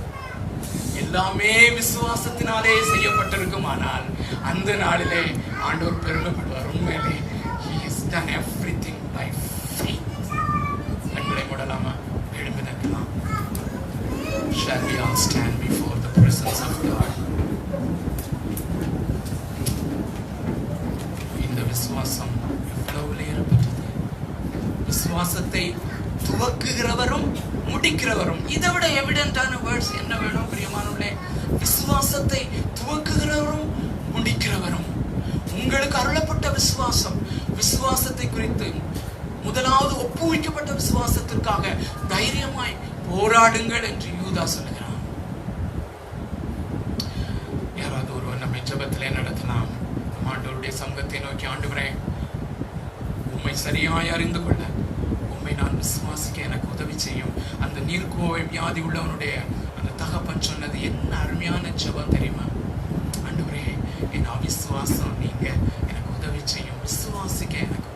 எல்லாமே விசுவாசத்தினாலே செய்யப்பட்டிருக்குமானால் அந்த நாளிலே ஆண்டவர் பெருமைப்படுவார். உண்மையிலே he has done everything by faith. கண்களை மூடலாமா? எழும்பி நிற்கலாம். Shall we all stand before the presence of God? இந்த விசுவாசம் எவ்வளவு விலையேறப்பட்டது! விசுவாசத்தை துவக்குகிறவரும் முடிக்கிறவரும். இதை விட எவிடென்டான வேர்ட்ஸ் என்ன வேணும் பிரியமானவர்களே? விசுவாசத்தை துவக்குகிறவரும் முடிக்கிறவரும். உங்களுக்கு அருளப்பட்ட விசுவாசம், விசுவாசத்தை குறித்து முதலாவது ஒப்புவிக்கப்பட்ட விசுவாசத்திற்காக தைரியமாய் போராடுங்கள் என்று யூதா சொல்லுகிறான். சமூகத்திலே நடத்தலாம். ஆண்டவருடைய சமூகத்தை நோக்கி, ஆண்டவரே உம்மை சரியாய் அறிந்து கொள்ள, உம்மை நான் விசுவாசிக்க எனக்கு உதவி செய்யும். அந்த நீர்க்கோவை வியாதி உள்ளவனுடைய அந்த தகப்பன் சொன்னது என்ன அருமையான ஜெபம் தெரியுமா? ஆண்டவரே, என் அவிசுவாசம் நீங்க எனக்கு உதவி செய்யும், விசுவாசிக்க எனக்கு